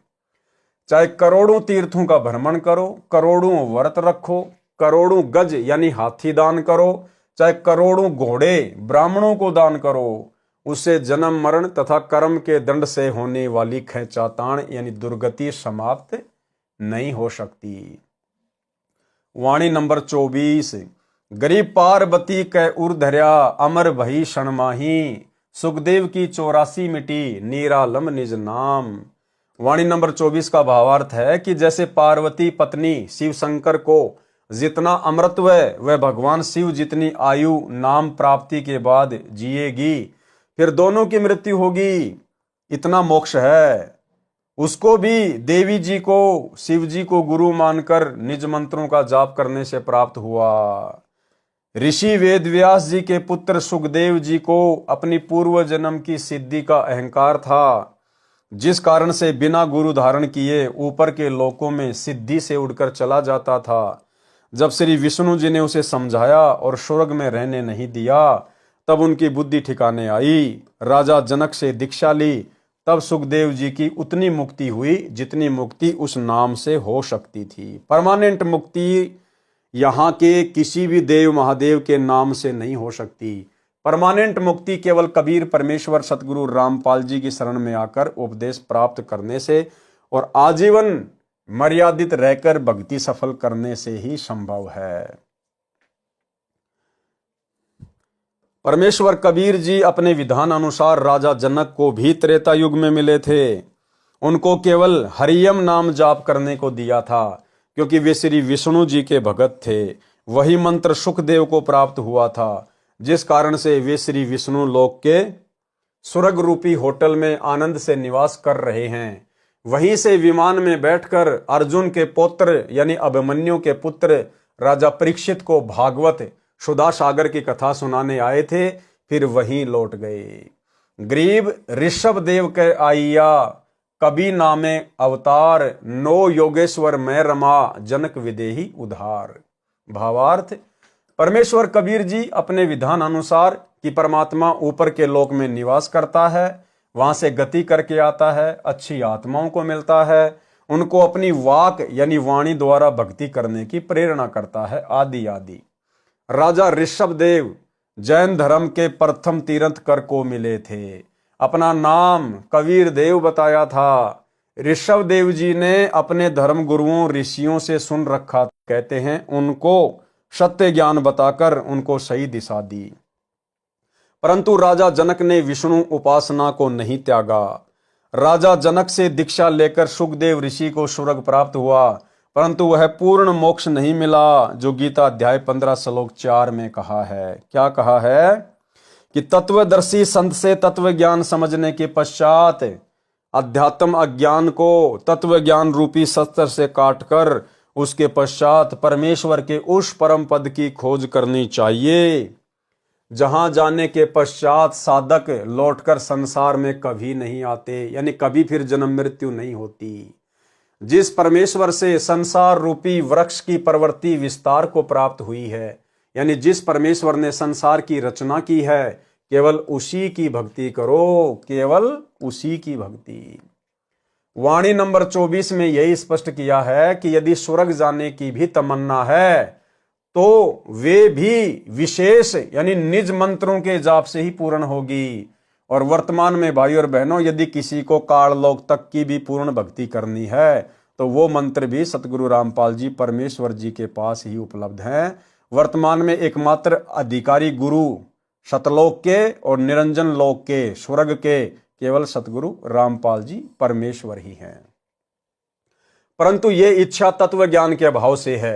चाहे करोड़ों तीर्थों का भ्रमण करो, करोड़ों व्रत रखो, करोड़ों गज यानी हाथी दान करो, चाहे करोड़ों घोड़े ब्राह्मणों को दान करो, उससे जन्म मरण तथा कर्म के दंड से होने वाली खेचाताण यानी दुर्गति समाप्त नहीं हो सकती। वाणी नंबर 24। गरीब पार्वती कै उर धर्या, अमर भई क्षण माही, सुखदेव की 84 मिटी निरालम निज नाम। वाणी नंबर 24 का भावार्थ है कि जैसे पार्वती पत्नी शिव शंकर को जितना अमृतत्व वह भगवान शिव जितनी आयु नाम प्राप्ति के बाद जिएगी, फिर दोनों की मृत्यु होगी, इतना मोक्ष है। उसको भी देवी जी को शिव जी को गुरु मानकर निज मंत्रों का जाप करने से प्राप्त हुआ। ऋषि वेदव्यास जी के पुत्र सुखदेव जी को अपनी पूर्व जन्म की सिद्धि का अहंकार था, जिस कारण से बिना गुरु धारण किए ऊपर के लोकों में सिद्धि से उड़कर चला जाता था। जब श्री विष्णु जी ने उसे समझाया और स्वर्ग में रहने नहीं दिया, तब उनकी बुद्धि ठिकाने आई। राजा जनक से दीक्षा ली, तब सुखदेव जी की उतनी मुक्ति हुई जितनी मुक्ति उस नाम से हो सकती थी। परमानेंट मुक्ति यहाँ के किसी भी देव महादेव के नाम से नहीं हो सकती। परमानेंट मुक्ति केवल कबीर परमेश्वर सतगुरु रामपाल जी की शरण में आकर उपदेश प्राप्त करने से और आजीवन मर्यादित रहकर भक्ति सफल करने से ही संभव है। परमेश्वर कबीर जी अपने विधान अनुसार राजा जनक को भी त्रेता युग में मिले थे। उनको केवल हरियम नाम जाप करने को दिया था, क्योंकि वे श्री विष्णु जी के भगत थे। वही मंत्र सुखदेव को प्राप्त हुआ था, जिस कारण से वे श्री विष्णु लोक के स्वर्ग रूपी होटल में आनंद से निवास कर रहे हैं। वहीं से विमान में बैठकर अर्जुन के पुत्र यानी अभिमन्यु के पुत्र राजा परीक्षित को भागवत सुधा सागर की कथा सुनाने आए थे, फिर वहीं लौट गए। गरीब ऋषभ देव के आइया, कबी नामे अवतार, नो योगेश्वर मैं रमा, जनक विदेही उधार। भावार्थ, परमेश्वर कबीर जी अपने विधान अनुसार कि परमात्मा ऊपर के लोक में निवास करता है, वहां से गति करके आता है, अच्छी आत्माओं को मिलता है, उनको अपनी वाक यानी वाणी द्वारा भक्ति करने की प्रेरणा करता है, आदि आदि। राजा ऋषभ देव जैन धर्म के प्रथम तीर्थंकर को मिले थे। अपना नाम कबीर देव बताया था। ऋषभ देव जी ने अपने धर्म गुरुओं ऋषियों से सुन रखा, कहते हैं उनको सत्य ज्ञान बताकर उनको सही दिशा दी। परंतु राजा जनक ने विष्णु उपासना को नहीं त्यागा। राजा जनक से दीक्षा लेकर सुखदेव ऋषि को स्वर्ग प्राप्त हुआ, परंतु वह पूर्ण मोक्ष नहीं मिला, जो गीता अध्याय 15 श्लोक 4 में कहा है। क्या कहा है कि तत्वदर्शी संत से तत्व ज्ञान समझने के पश्चात अध्यात्म अज्ञान को तत्व ज्ञान रूपी शस्त्र से काटकर उसके पश्चात परमेश्वर के उस परम पद की खोज करनी चाहिए, जहां जाने के पश्चात साधक लौटकर संसार में कभी नहीं आते, यानी कभी फिर जन्म मृत्यु नहीं होती। जिस परमेश्वर से संसार रूपी वृक्ष की प्रवृत्ति विस्तार को प्राप्त हुई है, यानी जिस परमेश्वर ने संसार की रचना की है, केवल उसी की भक्ति करो, केवल उसी की भक्ति। वाणी नंबर 24 में यही स्पष्ट किया है कि यदि स्वर्ग जाने की भी तमन्ना है तो वे भी विशेष यानी निज मंत्रों के जाप से ही पूर्ण होगी। और वर्तमान में भाई और बहनों, यदि किसी को काललोक तक की भी पूर्ण भक्ति करनी है तो वो मंत्र भी सतगुरु रामपाल जी परमेश्वर जी के पास ही उपलब्ध हैं। वर्तमान में एकमात्र अधिकारी गुरु सतलोक के और निरंजन लोक के स्वर्ग के केवल सतगुरु रामपाल जी परमेश्वर ही हैं। परंतु ये इच्छा तत्व ज्ञान के अभाव से है।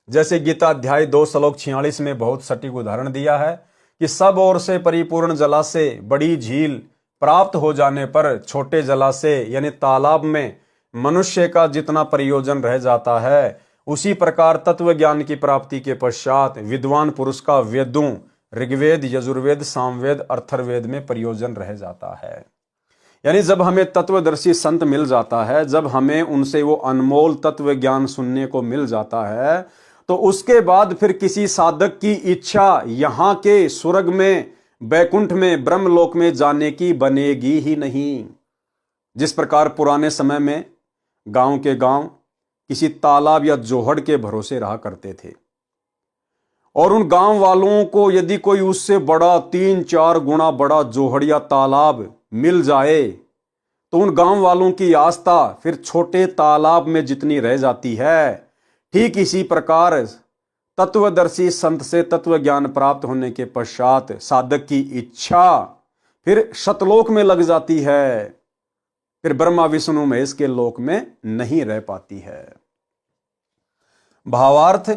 जैसे गीता अध्याय 2 श्लोक 46 में बहुत सटीक उदाहरण दिया है कि सब ओर से परिपूर्ण जलाशय बड़ी झील प्राप्त हो जाने पर छोटे जलाशय यानी तालाब में मनुष्य का जितना प्रयोजन रह जाता है, उसी प्रकार तत्व ज्ञान की प्राप्ति के पश्चात विद्वान पुरुष का वेदों ऋग्वेद यजुर्वेद सामवेद अथर्ववेद में प्रयोजन रह जाता है। यानी जब हमें तत्वदर्शी संत मिल जाता है, जब हमें उनसे वो अनमोल तत्व ज्ञान सुनने को मिल जाता है, तो उसके बाद फिर किसी साधक की इच्छा यहाँ के स्वर्ग में बैकुंठ में ब्रह्मलोक में जाने की बनेगी ही नहीं। जिस प्रकार पुराने समय में गांव के गांव किसी तालाब या जोहड़ के भरोसे रहा करते थे, और उन गांव वालों को यदि कोई उससे बड़ा 3-4 गुना बड़ा जोहड़ या तालाब मिल जाए तो उन गांव वालों की आस्था फिर छोटे तालाब में जितनी रह जाती है, ठीक इसी प्रकार तत्वदर्शी संत से तत्व ज्ञान प्राप्त होने के पश्चात साधक की इच्छा फिर शतलोक में लग जाती है, फिर ब्रह्मा विष्णु महेश के लोक में नहीं रह पाती है। भावार्थ,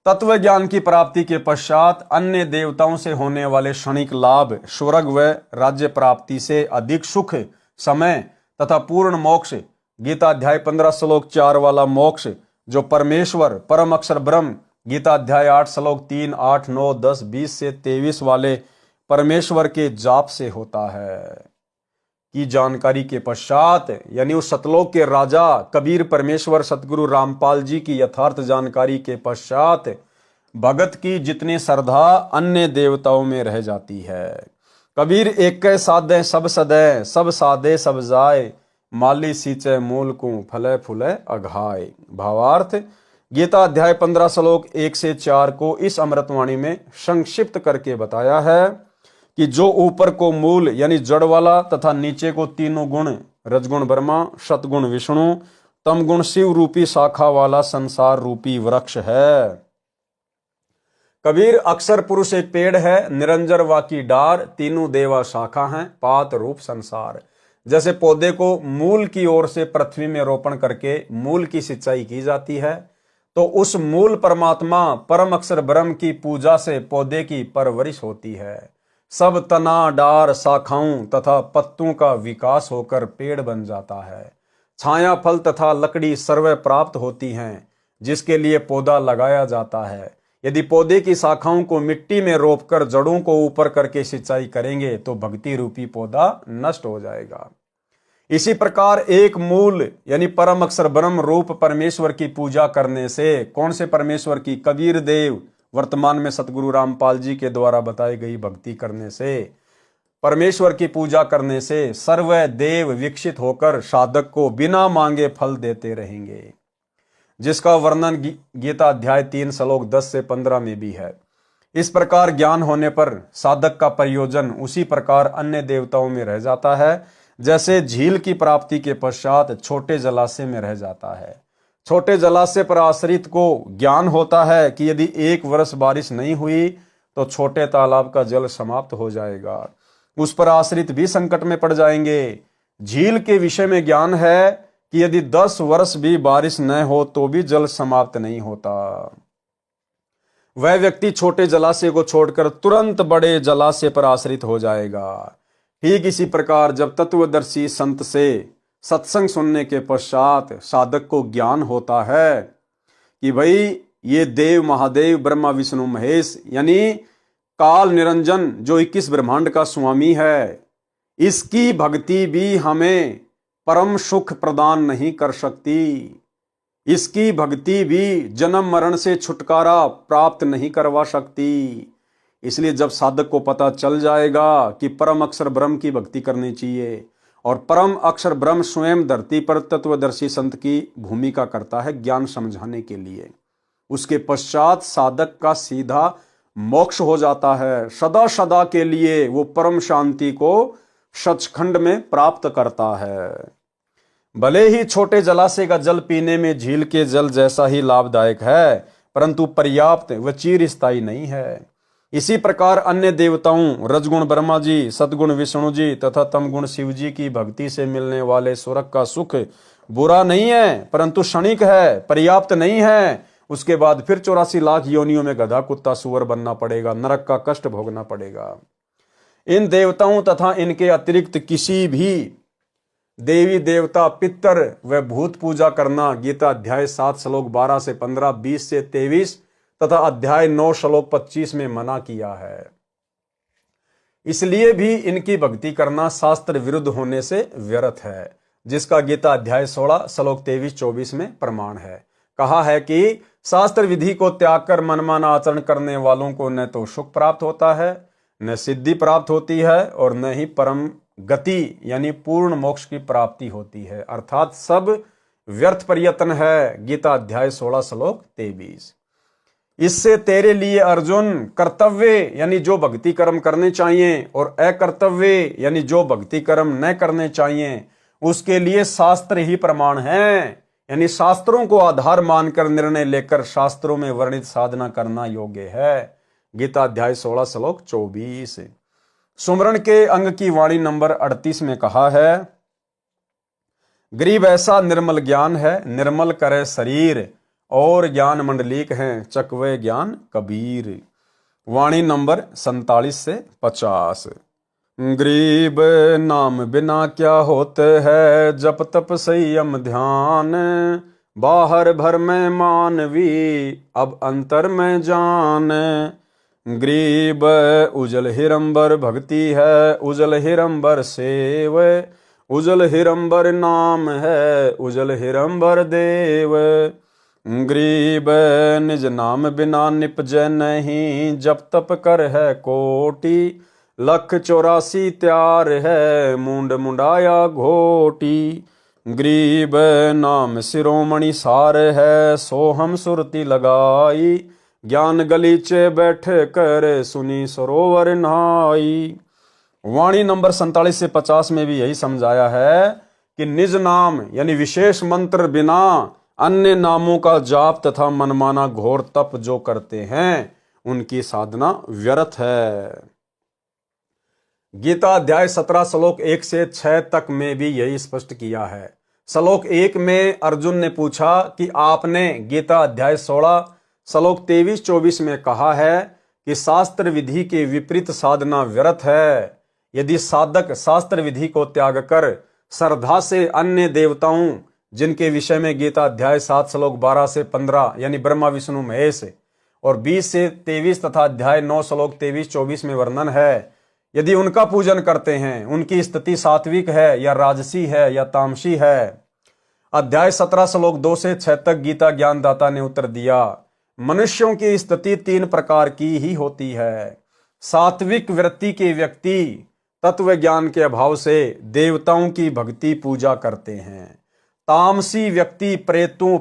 तत्व ज्ञान की प्राप्ति के पश्चात अन्य देवताओं से होने वाले क्षणिक लाभ, स्वर्ग व राज्य प्राप्ति से अधिक सुख, समय तथा पूर्ण मोक्ष, गीता अध्याय 15 श्लोक 4 वाला मोक्ष जो परमेश्वर परम अक्षर ब्रह्म, गीता अध्याय 8 श्लोक 3, 8, 9, 10, 20 से 23 वाले परमेश्वर के जाप से होता है की जानकारी के पश्चात, यानी उस सतलोक के राजा कबीर परमेश्वर सतगुरु रामपाल जी की यथार्थ जानकारी के पश्चात भगत की जितनी श्रद्धा अन्य देवताओं में रह जाती है। कबीर एक साधे सब सदै, सब साधे सब जाए, माली सींचे मूल को फले फूले अघाए। भावार्थ, गीता अध्याय 15 श्लोक 1 से 4 को इस अमृतवाणी में संक्षिप्त करके बताया है कि जो ऊपर को मूल यानी जड़ वाला तथा नीचे को तीनों गुण रजगुण ब्रह्मा, सतगुण विष्णु, तमगुण शिव रूपी शाखा वाला संसार रूपी वृक्ष है। कबीर अक्षर पुरुष एक पेड़ है, निरंजन वा की डार, तीनों देवा शाखा हैं, पात रूप संसार। जैसे पौधे को मूल की ओर से पृथ्वी में रोपण करके मूल की सिंचाई की जाती है, तो उस मूल परमात्मा परम अक्षर ब्रह्म की पूजा से पौधे की परवरिश होती है। सब तना डार शाखाओं तथा पत्तों का विकास होकर पेड़ बन जाता है। छाया फल तथा लकड़ी सर्व प्राप्त होती हैं, जिसके लिए पौधा लगाया जाता है। यदि पौधे की शाखाओं को मिट्टी में रोपकर जड़ों को ऊपर करके सिंचाई करेंगे तो भक्ति रूपी पौधा नष्ट हो जाएगा। इसी प्रकार एक मूल यानी परम अक्षर ब्रह्म रूप परमेश्वर की पूजा करने से, कौन से परमेश्वर की? कबीर देव वर्तमान में सतगुरु रामपाल जी के द्वारा बताई गई भक्ति करने से, परमेश्वर की पूजा करने से सर्व देव विकसित होकर साधक को बिना मांगे फल देते रहेंगे, जिसका वर्णन गीता अध्याय 3 श्लोक 10 से 15 में भी है। इस प्रकार ज्ञान होने पर साधक का प्रयोजन उसी प्रकार अन्य देवताओं में रह जाता है, जैसे झील की प्राप्ति के पश्चात छोटे जलाशय में रह जाता है। छोटे जलाशय पर आश्रित को ज्ञान होता है कि यदि 1 वर्ष बारिश नहीं हुई तो छोटे तालाब का जल समाप्त हो जाएगा, उस पर आश्रित भी संकट में पड़ जाएंगे। झील के विषय में ज्ञान है कि यदि 10 वर्ष भी बारिश न हो तो भी जल समाप्त नहीं होता। वह व्यक्ति छोटे जलाशय को छोड़कर तुरंत बड़े जलाशय पर आश्रित हो जाएगा। ठीक इसी प्रकार जब तत्वदर्शी संत से सत्संग सुनने के पश्चात साधक को ज्ञान होता है कि भाई ये देव महादेव ब्रह्मा विष्णु महेश यानी काल निरंजन जो 21 ब्रह्मांड का स्वामी है, इसकी भक्ति भी हमें परम सुख प्रदान नहीं कर सकती, इसकी भक्ति भी जन्म मरण से छुटकारा प्राप्त नहीं करवा सकती। इसलिए जब साधक को पता चल जाएगा कि परम अक्षर ब्रह्म की भक्ति करनी चाहिए और परम अक्षर ब्रह्म स्वयं धरती पर तत्वदर्शी संत की भूमिका करता है ज्ञान समझाने के लिए, उसके पश्चात साधक का सीधा मोक्ष हो जाता है। सदा सदा के लिए वो परम शांति को सचखंड में प्राप्त करता है। भले ही छोटे जलाशय का जल पीने में झील के जल जैसा ही लाभदायक है, परंतु पर्याप्त व चिरस्थायी नहीं है। इसी प्रकार अन्य देवताओं रजगुण ब्रह्मा जी, सदगुण विष्णु जी तथा तमगुण शिव जी की भक्ति से मिलने वाले स्वर्ग का सुख बुरा नहीं है, परंतु क्षणिक है, पर्याप्त नहीं है। उसके बाद फिर 84 लाख योनियों में गधा कुत्ता सुअर बनना पड़ेगा, नरक का कष्ट भोगना पड़ेगा। इन देवताओं तथा इनके अतिरिक्त किसी भी देवी देवता पितर व भूत पूजा करना गीता अध्याय 7 श्लोक 12 से 15, 20 से 23 तथा अध्याय 9 श्लोक 25 में मना किया है। इसलिए भी इनकी भक्ति करना शास्त्र विरुद्ध होने से व्यर्थ है, जिसका गीता अध्याय 16 श्लोक 23-24 में प्रमाण है। कहा है कि शास्त्र विधि को त्याग कर मनमाना आचरण करने वालों को न तो सुख प्राप्त होता है, न सिद्धि प्राप्त होती है और न ही परम गति यानी पूर्ण मोक्ष की प्राप्ति होती है, अर्थात सब व्यर्थ प्रयत्न है। गीता अध्याय 16 श्लोक 23। इससे तेरे लिए अर्जुन कर्तव्य यानी जो भक्ति कर्म करने चाहिए और अकर्तव्य यानी जो भक्ति कर्म न करने चाहिए उसके लिए शास्त्र ही प्रमाण है, यानी शास्त्रों को आधार मानकर निर्णय लेकर शास्त्रों में वर्णित साधना करना योग्य है। गीता अध्याय 16 श्लोक 24। सुमरण के अंग की वाणी नंबर 38 में कहा है, गरीब ऐसा निर्मल ज्ञान है, निर्मल करे शरीर और ज्ञान मंडलीक हैं, चकवे ज्ञान कबीर। वाणी नंबर 47 से 50। गरीब नाम बिना क्या होते है, जप तप संयम ध्यान, बाहर भर में मानवी अब अंतर में जान। गरीब उजल हिरंबर भक्ति है, उजल हिरंबर सेव, उजल हिरंबर नाम है, उजल हिरंबर देव। गरीब निज नाम बिना निपजै नहीं, जप तप कर है कोटि, 184 त्यार है मुंड मुंडाया घोटी। गरीब नाम शिरोमणि सार है, सोहम सुरती लगाई, ज्ञान गलीचे बैठे कर सुनी सरोवर नहाई। वाणी नंबर 47 से 50 में भी यही समझाया है कि निज नाम यानी विशेष मंत्र बिना अन्य नामों का जाप तथा मनमाना घोर तप जो करते हैं उनकी साधना व्यर्थ है। गीता अध्याय 17 श्लोक 1 से 6 तक में भी यही स्पष्ट किया है। श्लोक 1 में अर्जुन ने पूछा कि आपने गीता अध्याय 16 श्लोक 23-24 में कहा है कि शास्त्र विधि के विपरीत साधना व्यर्थ है। यदि साधक शास्त्र विधि को त्याग कर श्रद्धा से अन्य देवताओं जिनके विषय में गीता अध्याय 7 श्लोक 12 से 15 यानी ब्रह्मा विष्णु महेश और 20 से 23 तथा अध्याय 9 श्लोक 23-24 में वर्णन है, यदि उनका पूजन करते हैं, उनकी स्थिति सात्विक है या राजसी है या तामसी है। अध्याय 17 श्लोक 2 से 6 तक गीता ज्ञानदाता ने उत्तर दिया, मनुष्यों की स्थिति 3 प्रकार की ही होती है। सात्विक वृत्ति के व्यक्ति तत्व ज्ञान के अभाव से देवताओं की भक्ति पूजा करते हैं। तामसी व्यक्ति प्रेतों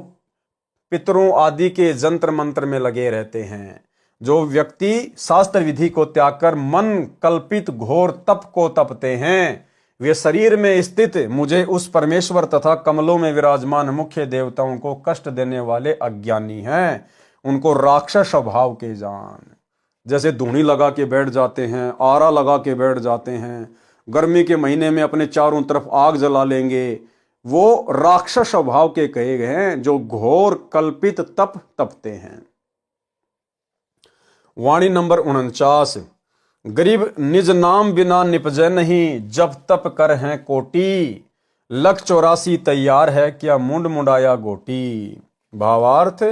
पितरों आदि के जंत्र मंत्र में लगे रहते हैं। जो व्यक्ति शास्त्र विधि को त्याग कर मन कल्पित घोर तप को तपते हैं वे शरीर में स्थित मुझे उस परमेश्वर तथा कमलों में विराजमान मुख्य देवताओं को कष्ट देने वाले अज्ञानी हैं, उनको राक्षस स्वभाव के जान। जैसे धूनी लगा के बैठ जाते हैं, आरा लगा के बैठ जाते हैं, गर्मी के महीने में अपने चारों तरफ आग जला लेंगे, वो राक्षस स्वभाव के कहे गए हैं, जो घोर कल्पित तप तपते हैं। वाणी नंबर 49। गरीब निज नाम बिना निपजै नहीं, जब तप कर हैं कोटि, लख 84 तैयार है क्या मुंड मुंडाया गोटी। भावार्थ,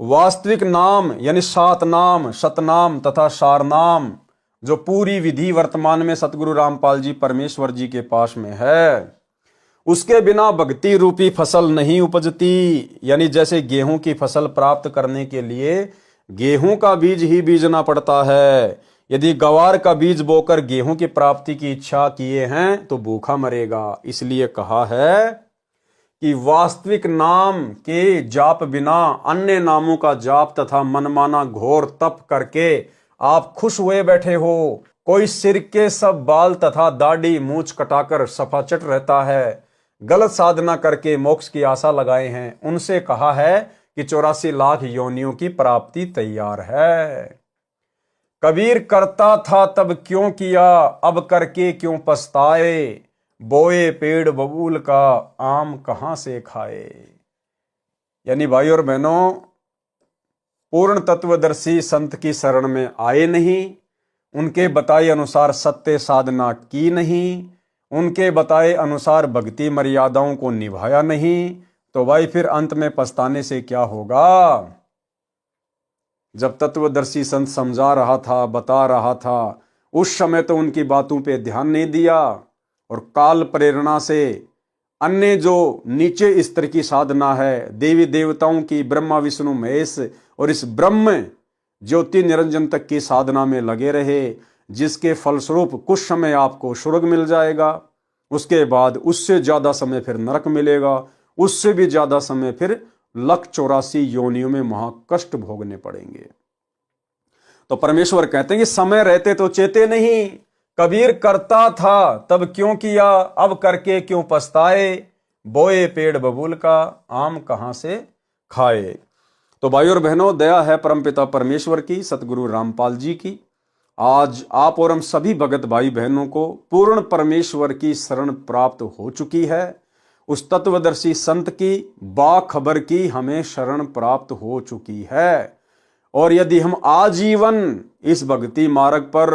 वास्तविक नाम यानी सात नाम, सतनाम तथा सारनाम, जो पूरी विधि वर्तमान में सतगुरु रामपाल जी परमेश्वर जी के पास में है, उसके बिना भक्ति रूपी फसल नहीं उपजती। यानी जैसे गेहूं की फसल प्राप्त करने के लिए गेहूं का बीज ही बीजना पड़ता है। यदि गवार का बीज बोकर गेहूं की प्राप्ति की इच्छा किए हैं तो भूखा मरेगा। इसलिए कहा है कि वास्तविक नाम के जाप बिना अन्य नामों का जाप तथा मनमाना घोर तप करके आप खुश हुए बैठे हो। कोई सिर के सब बाल तथा दाढ़ी मूछ कटाकर सफाचट रहता है, गलत साधना करके मोक्ष की आशा लगाए हैं, उनसे कहा है कि 84 लाख योनियों की प्राप्ति तैयार है। कबीर करता था तब क्यों किया, अब करके क्यों पछताए, बोए पेड़ बबूल का आम कहां से खाए। यानी भाई और बहनों, पूर्ण तत्वदर्शी संत की शरण में आए नहीं, उनके बताए अनुसार सत्य साधना की नहीं, उनके बताए अनुसार भक्ति मर्यादाओं को निभाया नहीं, तो भाई फिर अंत में पछताने से क्या होगा। जब तत्वदर्शी संत समझा रहा था, बता रहा था, उस समय तो उनकी बातों पे ध्यान नहीं दिया, और काल प्रेरणा से अन्य जो नीचे स्तर की साधना है, देवी देवताओं की, ब्रह्मा विष्णु महेश और इस ब्रह्म ज्योति निरंजन तक की साधना में लगे रहे, जिसके फलस्वरूप कुछ समय आपको स्वर्ग मिल जाएगा, उसके बाद उससे ज्यादा समय फिर नरक मिलेगा, उससे भी ज्यादा समय फिर लख 84 योनियों में महाकष्ट भोगने पड़ेंगे। तो परमेश्वर कहते हैं कि समय रहते तो चेते नहीं, कबीर करता था तब क्यों किया, अब करके क्यों पछताए, बोए पेड़ बबूल का आम कहां से खाए। तो भाई और बहनों, दया है परमपिता परमेश्वर की, सतगुरु रामपाल जी की। आज आप और हम सभी भगत भाई बहनों को पूर्ण परमेश्वर की शरण प्राप्त हो चुकी है। उस तत्वदर्शी संत की बाखबर की हमें शरण प्राप्त हो चुकी है। और यदि हम आजीवन इस भक्ति मार्ग पर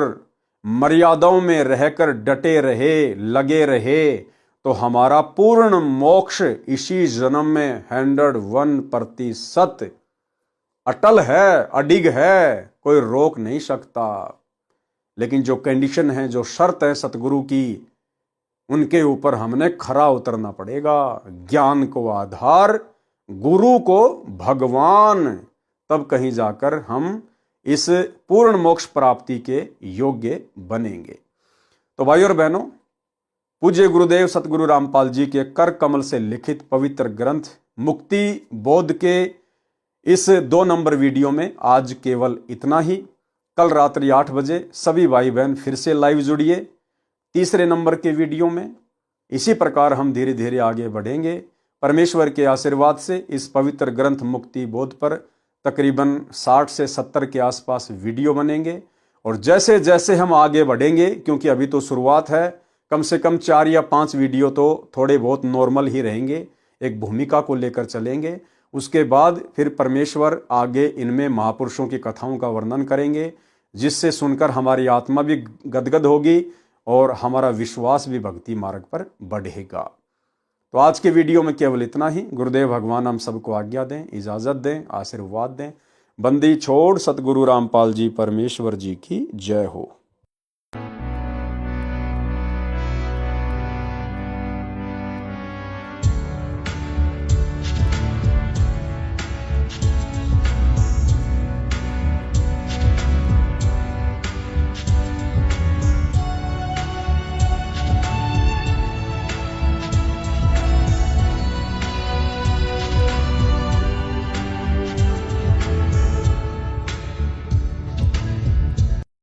मर्यादाओं में रहकर डटे रहे, लगे रहे, तो हमारा पूर्ण मोक्ष इसी जन्म में 101% अटल है, अडिग है, कोई रोक नहीं सकता। लेकिन जो कंडीशन है, जो शर्त है सतगुरु की, उनके ऊपर हमने खरा उतरना पड़ेगा। ज्ञान को आधार, गुरु को भगवान, तब कहीं जाकर हम इस पूर्ण मोक्ष प्राप्ति के योग्य बनेंगे। तो भाई और बहनों, पूज्य गुरुदेव सतगुरु रामपाल जी के कर कमल से लिखित पवित्र ग्रंथ मुक्ति बोध के इस 2 नंबर वीडियो में आज केवल इतना ही। कल रात्रि 8 बजे सभी भाई बहन फिर से लाइव जुड़िए 3 नंबर के वीडियो में। इसी प्रकार हम धीरे धीरे आगे बढ़ेंगे। परमेश्वर के आशीर्वाद से इस पवित्र ग्रंथ मुक्ति बोध पर तकरीबन 60 से 70 के आसपास वीडियो बनेंगे। और जैसे जैसे हम आगे बढ़ेंगे, क्योंकि अभी तो शुरुआत है, कम से कम 4 या 5 वीडियो तो थोड़े बहुत नॉर्मल ही रहेंगे, एक भूमिका को लेकर चलेंगे। उसके बाद फिर परमेश्वर आगे इनमें महापुरुषों की कथाओं का वर्णन करेंगे, जिससे सुनकर हमारी आत्मा भी गदगद होगी और हमारा विश्वास भी भक्ति मार्ग पर बढ़ेगा। तो आज के वीडियो में केवल इतना ही। गुरुदेव भगवान हम सबको आज्ञा दें, इजाजत दें, आशीर्वाद दें। बंदी छोड़ सतगुरु रामपाल जी परमेश्वर जी की जय हो।